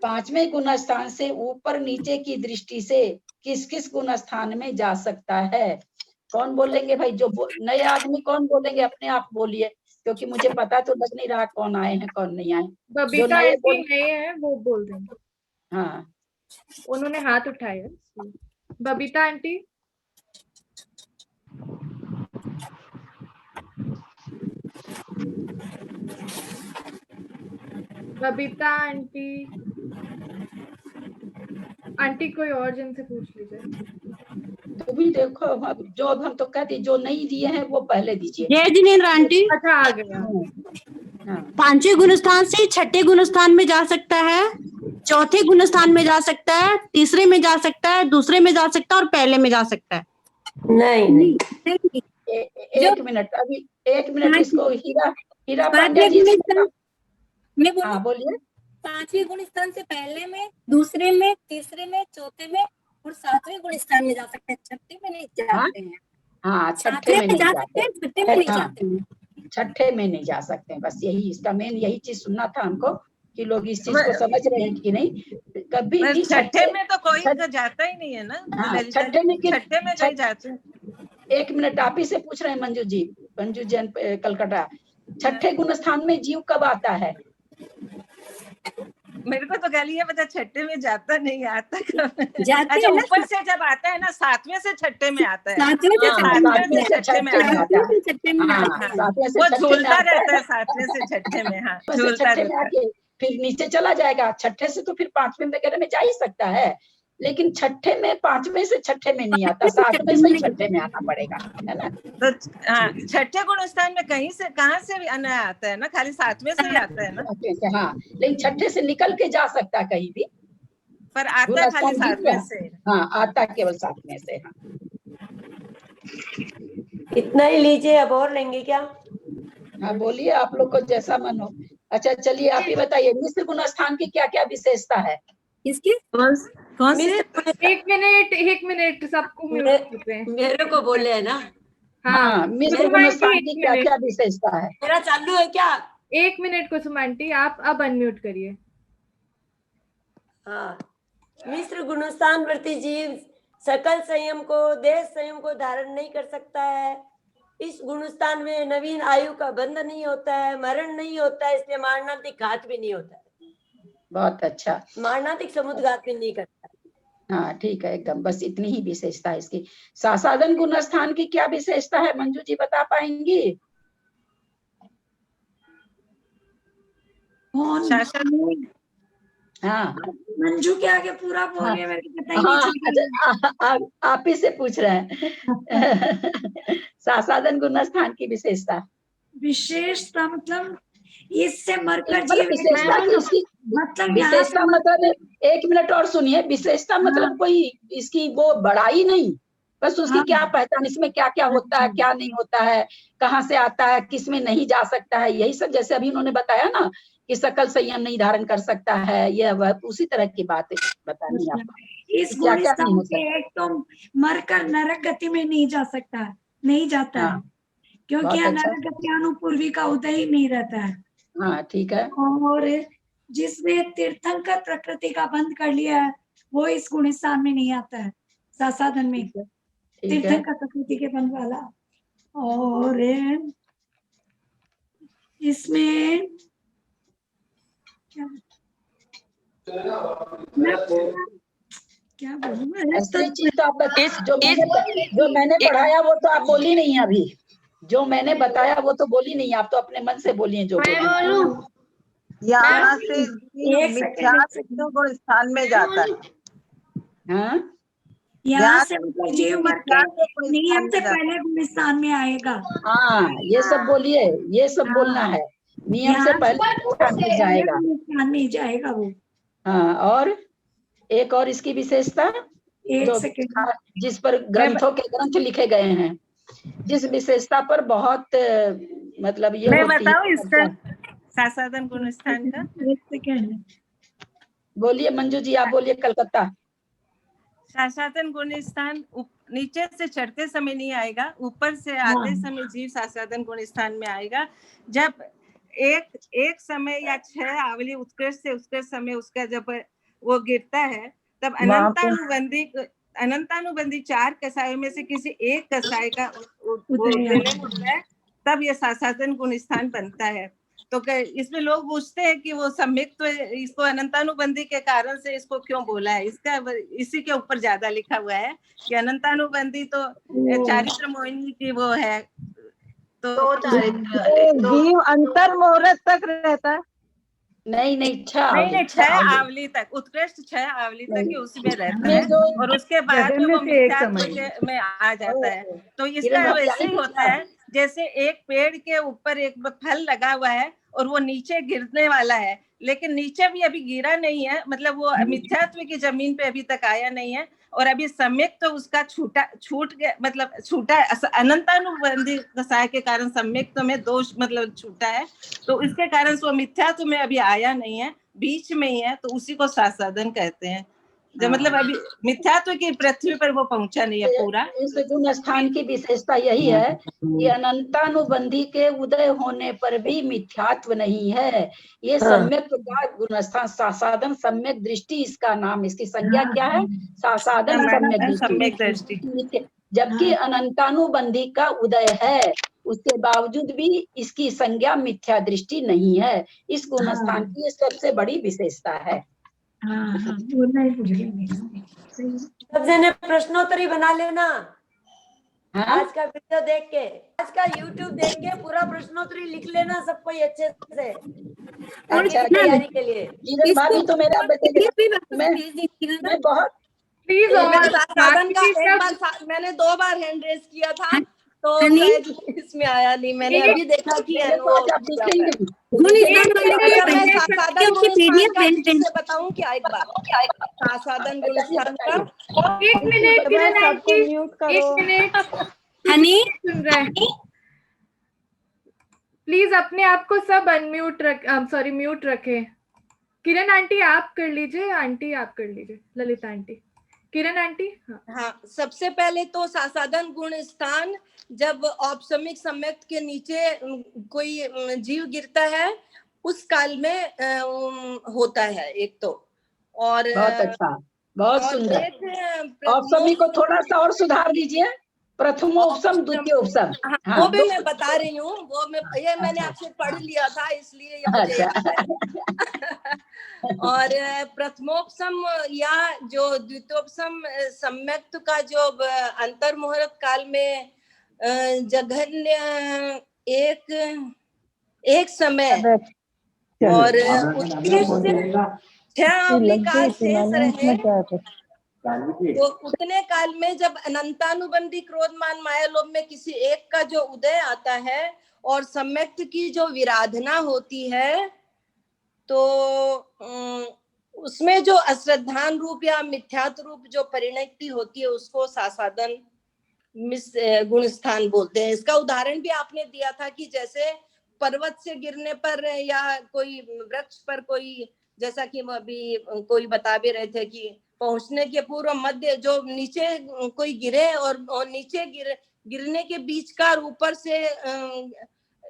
5वें गुण स्थान से ऊपर नीचे की दृष्टि से किस किस गुण स्थान में जा सकता है? कौन बोलेंगे भाई? जो नए आदमी कौन बोलेंगे? अपने आप बोलिए, क्योंकि मुझे पता तो लग नहीं रहा कौन आए हैं कौन नहीं आए। जो बबीता नए हैं वो बोल देंगे। हाँ, उन्होंने हाथ उठाया। Babita aunty. Babita aunty. Aunty कोई और जिनसे पूछ लीजिए। तो भी देखो, जो अब हम तो कहते जो नहीं दिए हैं वो पहले दीजिए। जय जिनेन्द्र आंटी। अच्छा, आ गया। हाँ। 5वें गुण स्थान से 6ठे गुण स्थान में जा सकता है, 4थे गुण स्थान में जा सकता है, 3रे में जा सकता है, 2रे में जा सकता है और पहले में जा सकता है। नहीं। एक मिनट, अभी 1 मिनट इसको हीरा पांड्या जी मैं हाँ बोलिए। 5वें गुण स्थान से पहले में, 2रे में, 3रे में, 4थे में और 7वें गुण स्थान में जा सकते हैं। 6ठे में नहीं जाते हैं। हाँ, 6ठे में नहीं जा जाते सकते हैं, 6ठे में नहीं जाते हैं। 6ठे में नहीं जा सकते हैं। बस यही इसका मेन यही चीज सुनना था हमको, कि लोग इस चीज को समझ रहे हैं कि नहीं। कभी भी 6ठे में तो कोई तो जाता ही नहीं है ना। 6ठे में नहीं जाते। 1 मिनट, आप ही से पूछ रहे हैं मंजू जी कलकत्ता। 6ठे गुण स्थान में जीव कब आता है? मेरे को तो गाली है, बता 6ठे में जाता नहीं आता कब? जाते अच्छा, हैं ना। ऊपर से जब आता है ना 7वें से 6ठे में आता है। 7वें से 6ठे में आता है। छठे में वो झूलता रहता है 7वें से 6ठे में। हाँ, झूलता रहता है। फिर नीचे चला जाएगा। 6ठे से तो फिर 5वें वगैरह में जा ही सकता है, लेकिन 6ठे में 5वें से 6ठे में नहीं आता, 7वें से 6ठे में आना पड़ेगा, है ना? तो हाँ, 6ठे गुण स्थान में कहीं से कहाँ से भी आना आता है ना, खाली 7वें से ही आता है ना। हाँ, लेकिन 6ठे से निकल के जा सकता है कहीं भी, पर आता खाली 7वें से। हाँ, आता केवल 7वें से। हाँ, इतना ही लीजिए, अब और लेंगे क्या? हाँ बोलिए, आप लोग को जैसा मन हो। अच्छा चलिए, आप ही बताइए, मिश्र गुण स्थान की क्या क्या विशेषता है? किसकी? कौन से? 1 मिनट सबको मेरे को बोले है ना। हाँ, मिश्र गुण स्थान की क्या क्या विशेषता है? मेरा चालू है क्या? 1 मिनट कुसुम आंटी, आप अब अनम्यूट करिए। हाँ, मिश्र गुणस्थान वर्ती जीव सकल संयम को, देश संयम को धारण नहीं कर सकता है। इस गुणस्थान में नवीन आयु का बंध नहीं होता है, मरण नहीं होता है, इसलिए मारणांतिक घात भी नहीं होता है। बहुत अच्छा। मारणांतिक समुद्घात भी नहीं करता है। हाँ ठीक है, एकदम बस इतनी ही विशेषता है इसकी। सासाधन गुण स्थान की क्या विशेषता है, मंजू जी बता पाएंगी? हाँ, मंजू के आगे पूरा बोलिए, मेरे को पता ही नहीं। आप ही से पूछ रहे हैं। सासाधन गुण स्थान की विशेषता विशेषता मतलब इससे मरकर जीव विशेषता की उसकी मतलब विशेषता मतलब 1 मिनट और सुनिए। विशेषता मतलब कोई इसकी वो बड़ाई नहीं, बस उसकी क्या पहचान, इसमें क्या क्या होता है, क्या नहीं होता है, कहाँ से आता है, किस में नहीं जा सकता है, यही सब। जैसे अभी उन्होंने बताया ना कि सकल संयम नहीं धारण कर सकता है, ये वह उसी तरह की बात बतानी है आपको। इस गुण से एक तो मरकर नरक गति में नहीं जा सकता, नहीं जाता है, क्योंकि नरक गति अनुपूर्वी का उदय ही नहीं रहता है। हाँ ठीक है। और जिसने तीर्थंकर प्रकृति का बंद कर लिया है वो इस गुण स्थान में नहीं आता है, सासाधन में तीर्थंकर प्रकृति के बंद वाला। और इसमें क्या जो मैंने पढ़ाया वो तो आप बोली नहीं अभी, जो मैंने बताया वो तो बोली नहीं, आप तो अपने मन से बोलिए जो यहाँ से गुण स्थान में जाता है। हाँ, यहाँ से मतलब जीव मरकर नियम से पहले गुण स्थान में आएगा। हाँ, ये सब बोलिए, ये सब बोलना है, नियम से पहले जाएगा, नहीं जाएगा वो। हाँ, और एक और इसकी विशेषता एक जो सेकंड जिस पर ग्रंथों के ग्रंथ लिखे गए हैं, जिस विशेषता पर बहुत मतलब ये मैं होती है बताऊं इसका चर्चा। सासादन गुण स्थान का? एक सेकंड बोलिए मंजू जी, आप बोलिए कलकत्ता। सासादन गुण स्थान नीचे से चढ़ते समय नहीं आएगा, ऊपर से आते समय जीव सासादन गुण स्थान में आएगा। जब एक समय या 6 आवली उत्कृष्ट से उत्कृष्ट समय उसका जब वो गिरता है, तब अनंतानुबंधी 4 कसायों में से किसी एक कसाय का विलय होता है, तब ये सासादन गुण स्थान बनता है। तो इसमें लोग पूछते हैं कि वो सम्यक तो इसको अनंतानुबंधी के कारण से इसको क्यों बोला है, इसका इसी के ऊपर ज्यादा लिखा हुआ है कि अनंतानुबंधी तो चारित्र मोहिनी की वो है, तो जीव अंतर मुहूर्त तक रहता है। नहीं 6 आवली तक, उत्कृष्ट 6 आवली तक ही उसमें रहता है, और उसके बाद में वो मिथ्यात्व में आ जाता है। तो इसका वैसे ही होता है जैसे एक पेड़ के ऊपर एक फल लगा हुआ है और वो नीचे गिरने वाला है, लेकिन नीचे भी अभी गिरा नहीं है, मतलब वो मिथ्यात्व की जमीन पे अभी तक आया नहीं है, और अभी सम्यक तो उसका छूटा अनंतानुबंधी कसाय के कारण सम्यक तो में दोष मतलब छूटा है, तो इसके कारण से वो मिथ्यात्व में अभी आया नहीं है, बीच में ही है, तो उसी को सासादन कहते हैं। जो मतलब अभी मिथ्यात्व की पृथ्वी पर वो पहुंचा नहीं है पूरा। इस गुण स्थान की विशेषता यही है कि अनंतानुबंधी के उदय होने पर भी मिथ्यात्व नहीं है। ये सम्यक का गुण स्थान, सासादन सम्यक दृष्टि इसका नाम, इसकी संज्ञा क्या है? सासादन सम्यक दृष्टि। जबकि अनंतानुबंधी का उदय है, उसके बावजूद भी इसकी संज्ञा मिथ्या दृष्टि नहीं है। इस गुण स्थान की सबसे बड़ी विशेषता है। सब जने प्रश्नोत्तरी बना लेना। आज का वीडियो देख के, आज का YouTube देख के पूरा प्रश्नोत्तरी लिख लेना सब कोई अच्छे से, अच्छा तैयारी के लिए। भाभी तो मेरा मैं बहुत प्लीज साधन का एक बार मैंने 2 बार हैंड रेज किया था, तो इसमें आया नहीं, मैंने अभी देखा कि बताऊं क्या एक बार सासादन गुण स्थान का? 1 मिनट किरण आंटी, म्यूट करो। 1 मिनट हनी सुन रहे हैं, प्लीज अपने आप को सब अनम्यूट म्यूट रखें। किरण आंटी आप कर लीजिए, आंटी आप कर लीजिए, ललिता आंटी। किरण आंटी हाँ, सबसे पहले तो सासादन गुण स्थान जब औपसमिक सम्यक के नीचे कोई जीव गिरता है उस काल में होता है एक तो, और बहुत अच्छा, बहुत सुंदर। औपसमिक को थोड़ा सा और सुधार दीजिए, प्रथमोपसम द्वितीयोपसम। हाँ, वो भी मैं बता रही हूँ, वो मैंने आपसे पढ़ लिया था इसलिए ये मुझे याद है। और प्रथमोपसम या जो द्वितीयोपसम सम्यक्त का जो अंतर मुहूर्त काल में जघन्य एक समय और उत्कृष्ट 6 आवली का शेष रहे, तो उतने काल में जब अनंतानुबंधी क्रोधमान माया लोभ में किसी एक का जो उदय आता है और सम्यक्त की जो विराधना होती है, तो उसमें जो अश्रद्धान रूप या मिथ्यात रूप जो परिणति होती है उसको सासादन गुण स्थान बोलते हैं। इसका उदाहरण भी आपने दिया था कि जैसे पर्वत से गिरने पर या कोई वृक्ष पर कोई, जैसा कि अभी कोई बता भी रहे थे कि पहुंचने के पूर्व मध्य जो नीचे कोई गिरे और नीचे गिरने के बीच का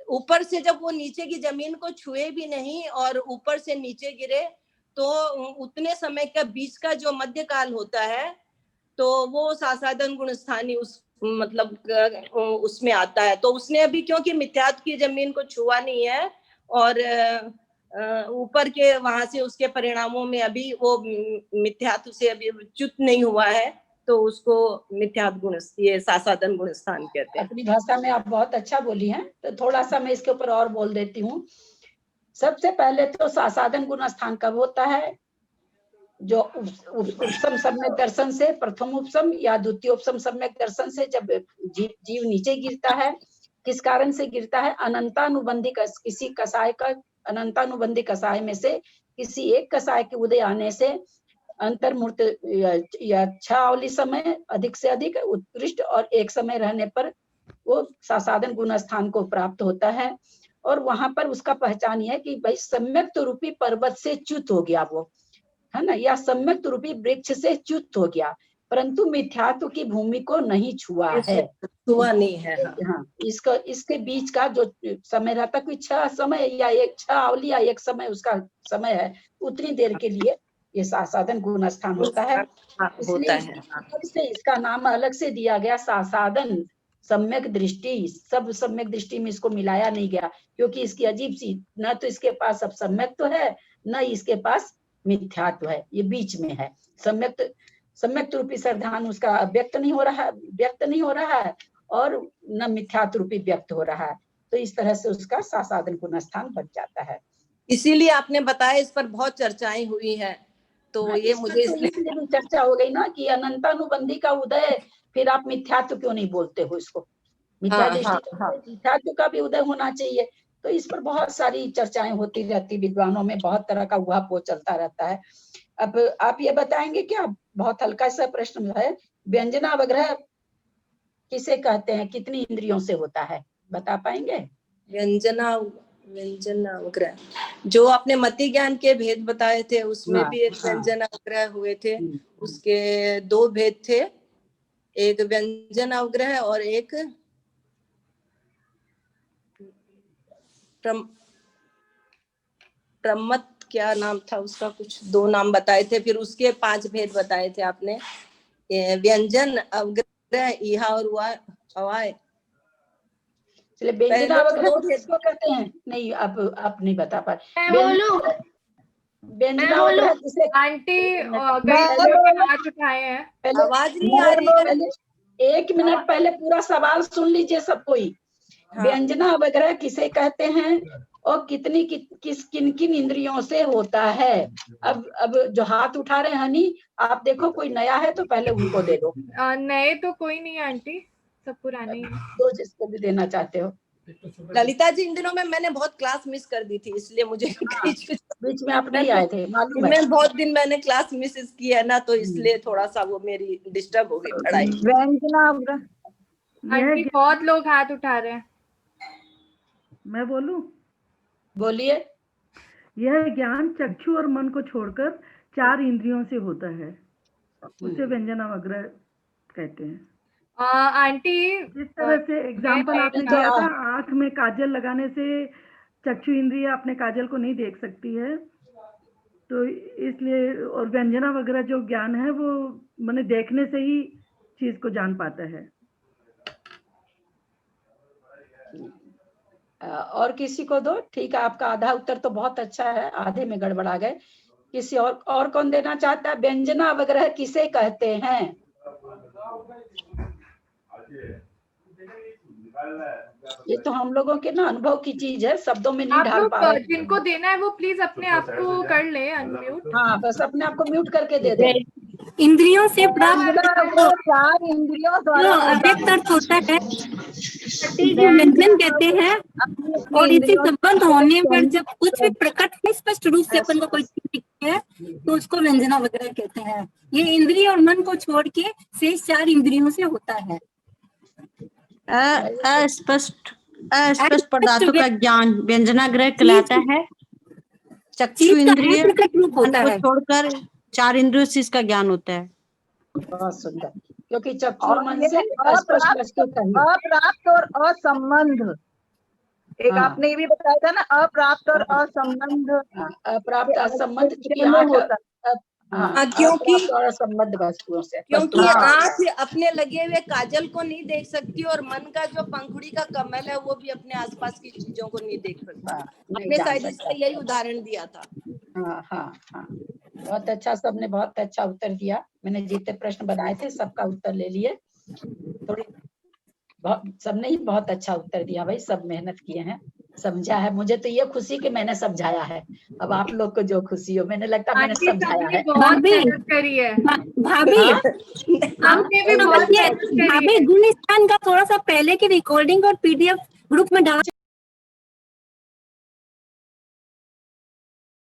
ऊपर से जब वो नीचे की जमीन को छुए भी नहीं और ऊपर से नीचे गिरे, तो उतने समय का बीच का जो मध्य काल होता है, तो वो सासादन गुण स्थानी उस मतलब उसमें आता है। तो उसने अभी क्योंकि मिथ्यात्व की जमीन को छुआ नहीं है और ऊपर के वहां से उसके परिणामों में अभी वो मिथ्यात्व से अभी च्युत नहीं हुआ है, तो उसको मिथ्यात्व गुण ये सासादन गुण स्थान कहते हैं। अपनी भाषा में आप बहुत अच्छा बोली हैं, तो थोड़ा सा मैं इसके ऊपर और बोल देती हूँ। सबसे पहले तो सासादन गुण स्थान कब होता है? जो उपसम सम्यक दर्शन से, प्रथम उपसम या द्वितीय उपसम सम्यक दर्शन से जब जीव नीचे गिरता है, किस कारण से गिरता है? अनंतानुबंधी किसी कसाय का, अनंतानुबंधी कसाय में से किसी एक कसाय के उदय आने से अंतर्मूर्त या छावली समय अधिक से अधिक उत्कृष्ट और एक समय रहने पर वो सासाधन गुण स्थान को प्राप्त होता है। और वहां पर उसका पहचान है कि भाई सम्यक्त रूपी पर्वत से च्युत हो गया वो, है ना, या सम्यक्त रूपी वृक्ष से च्युत हो गया, परंतु मिथ्यात्व की भूमि को नहीं छुआ है, छुआ नहीं है। हाँ, इसके बीच का जो समय रहता है, 6 समय या 6 अवली या 1 समय उसका समय है, उतनी देर के लिए ये सासाधन गुण स्थान होता है। इसलिए इसका नाम अलग से दिया गया सासाधन सम्यक दृष्टि। सब सम्यक दृष्टि में इसको मिलाया नहीं गया, क्योंकि इसकी अजीब सी, न तो इसके पास अब सम्यक है, न इसके पास मिथ्यात्व है, ये बीच में है। सम्यक रूपी श्रद्धान उसका व्यक्त नहीं हो रहा है और न मिथ्यात्व रूपी व्यक्त हो रहा है, तो इस तरह से उसका सासाधन गुण स्थान बन जाता है। इसीलिए आपने बताया, इस पर बहुत चर्चाएं हुई है, तो ये मुझे इसलिए भी चर्चा हो गई ना कि अनंतानुबंधी का उदय, फिर आप मिथ्यात्व क्यों नहीं बोलते हो इसको? मिथ्यात्व का भी उदय होना चाहिए। तो इस पर बहुत सारी चर्चाएं होती रहती, विद्वानों में बहुत तरह का उहापोह चलता रहता है। अब आप ये बताएंगे क्या, बहुत हल्का सा प्रश्न है, व्यंजनावग्रह किसे कहते हैं, कितनी इंद्रियों से होता है, बता पाएंगे? व्यंजनावग्रह जो आपने मति ज्ञान के भेद बताए थे, उसमें भी एक व्यंजनावग्रह हुए थे। उसके 2 भेद थे, एक व्यंजनावग्रह और एक प्रमत, क्या नाम था उसका, कुछ 2 नाम बताए थे। फिर उसके 5 भेद बताए थे आपने, व्यंजन अवग्रह, इहा और अवाय। चलिए व्यंजनावग्रह किसको कहते हैं? नहीं, आप नहीं बता पा रहे। व्यंजनावग्रह किसे? आंटी हाथ उठाए हैं, आवाज नहीं आ रही। 1 मिनट पहले पूरा सवाल सुन लीजिए सब कोई। व्यंजनावग्रह किसे कहते हैं और किन किन इंद्रियों से होता है? अब जो हाथ उठा रहे हैं हनी, आप देखो कोई नया है तो पहले उनको दे दो। नए तो कोई नहीं आंटी, सब पुराने ही। दो जिसको भी देना चाहते हो। ललिता जी, इन दिनों में मैंने बहुत क्लास मिस कर दी थी, इसलिए मुझे बीच में आप नहीं आए थे, मालूम है। मैं बहुत दिन मैंने क्लास मिस की है ना, तो इसलिए थोड़ा सा वो मेरी डिस्टर्ब हो गई पढ़ाई। आंटी बहुत लोग हाथ उठा रहे हैं। मैं बोलूं? बोलिए। यह ज्ञान चक्षु और मन को छोड़कर 4 इंद्रियों से होता है, उसे व्यंजनावग्रह कहते हैं। आंटी जिस तरह से एग्जाम्पल आपने दिया था, आंख में काजल लगाने से चक्षु इंद्रिय अपने काजल को नहीं देख सकती है, तो इसलिए, और व्यंजनावग्रह जो ज्ञान है वो माने देखने से ही चीज को जान पाता है। और किसी को दो। ठीक है, आपका आधा उत्तर तो बहुत अच्छा है, आधे में गड़बड़ा गए। किसी और कौन देना चाहता है? व्यंजनावग्रह किसे कहते हैं? ये तो हम लोगों के ना अनुभव की चीज है, शब्दों में नहीं ढाल पा रहे। जिनको देना है वो प्लीज अपने आप को कर ले अनम्यूट। हाँ, बस अपने आप को म्यूट करके दे दे। इंद्रियों से प्राप्त 4 इंद्रियों द्वारा अव्यक्त अर्थ होता है, व्यंजन कहते हैं। और इससे संबंध होने पर जब कुछ भी प्रकट में स्पष्ट रूप से अपन को कोई चीज दिखती है तो उसको व्यंजनावग्रह कहते हैं। ये इंद्रिय और मन को छोड़ के शेष 4 इंद्रियों से होता है। अस्पष्ट पदार्थों का ज्ञान व्यंजनाग्रह कहलाता है। चक्षु इंद्रिय को छोड़कर 4 इंद्रियों से इसका ज्ञान होता है। बहुत सुंदर, क्योंकि चक्षु मन से अप्राप्त और असंबंध, एक आपने ये भी बताया था ना, अप्राप्त और असंबंध। अप्राप्त असंबंध क्योंकि संबंध वस्तुओं से, क्योंकि आंख अपने लगे हुए काजल को नहीं देख सकती और मन का जो पंखुड़ी का कमल है वो भी अपने आसपास की चीजों को नहीं देख सकता। आपने शायद इसका यही उदाहरण दिया था। हाँ हाँ हाँ, बहुत अच्छा, सबने बहुत अच्छा उत्तर दिया। मैंने जितने प्रश्न बनाए थे सबका उत्तर ले लिए। थोड़ी सबने ही बहुत अच्छा उत्तर दिया भाई, सब मेहनत किए हैं, समझा है। मुझे तो ये खुशी कि मैंने समझाया है। अब आप लोग को जो खुशी हो, मैंने लगता मैंने समझाया है। भाभी गुण स्थान का थोड़ा सा पहले की रिकॉर्डिंग और PDF ग्रुप में डाल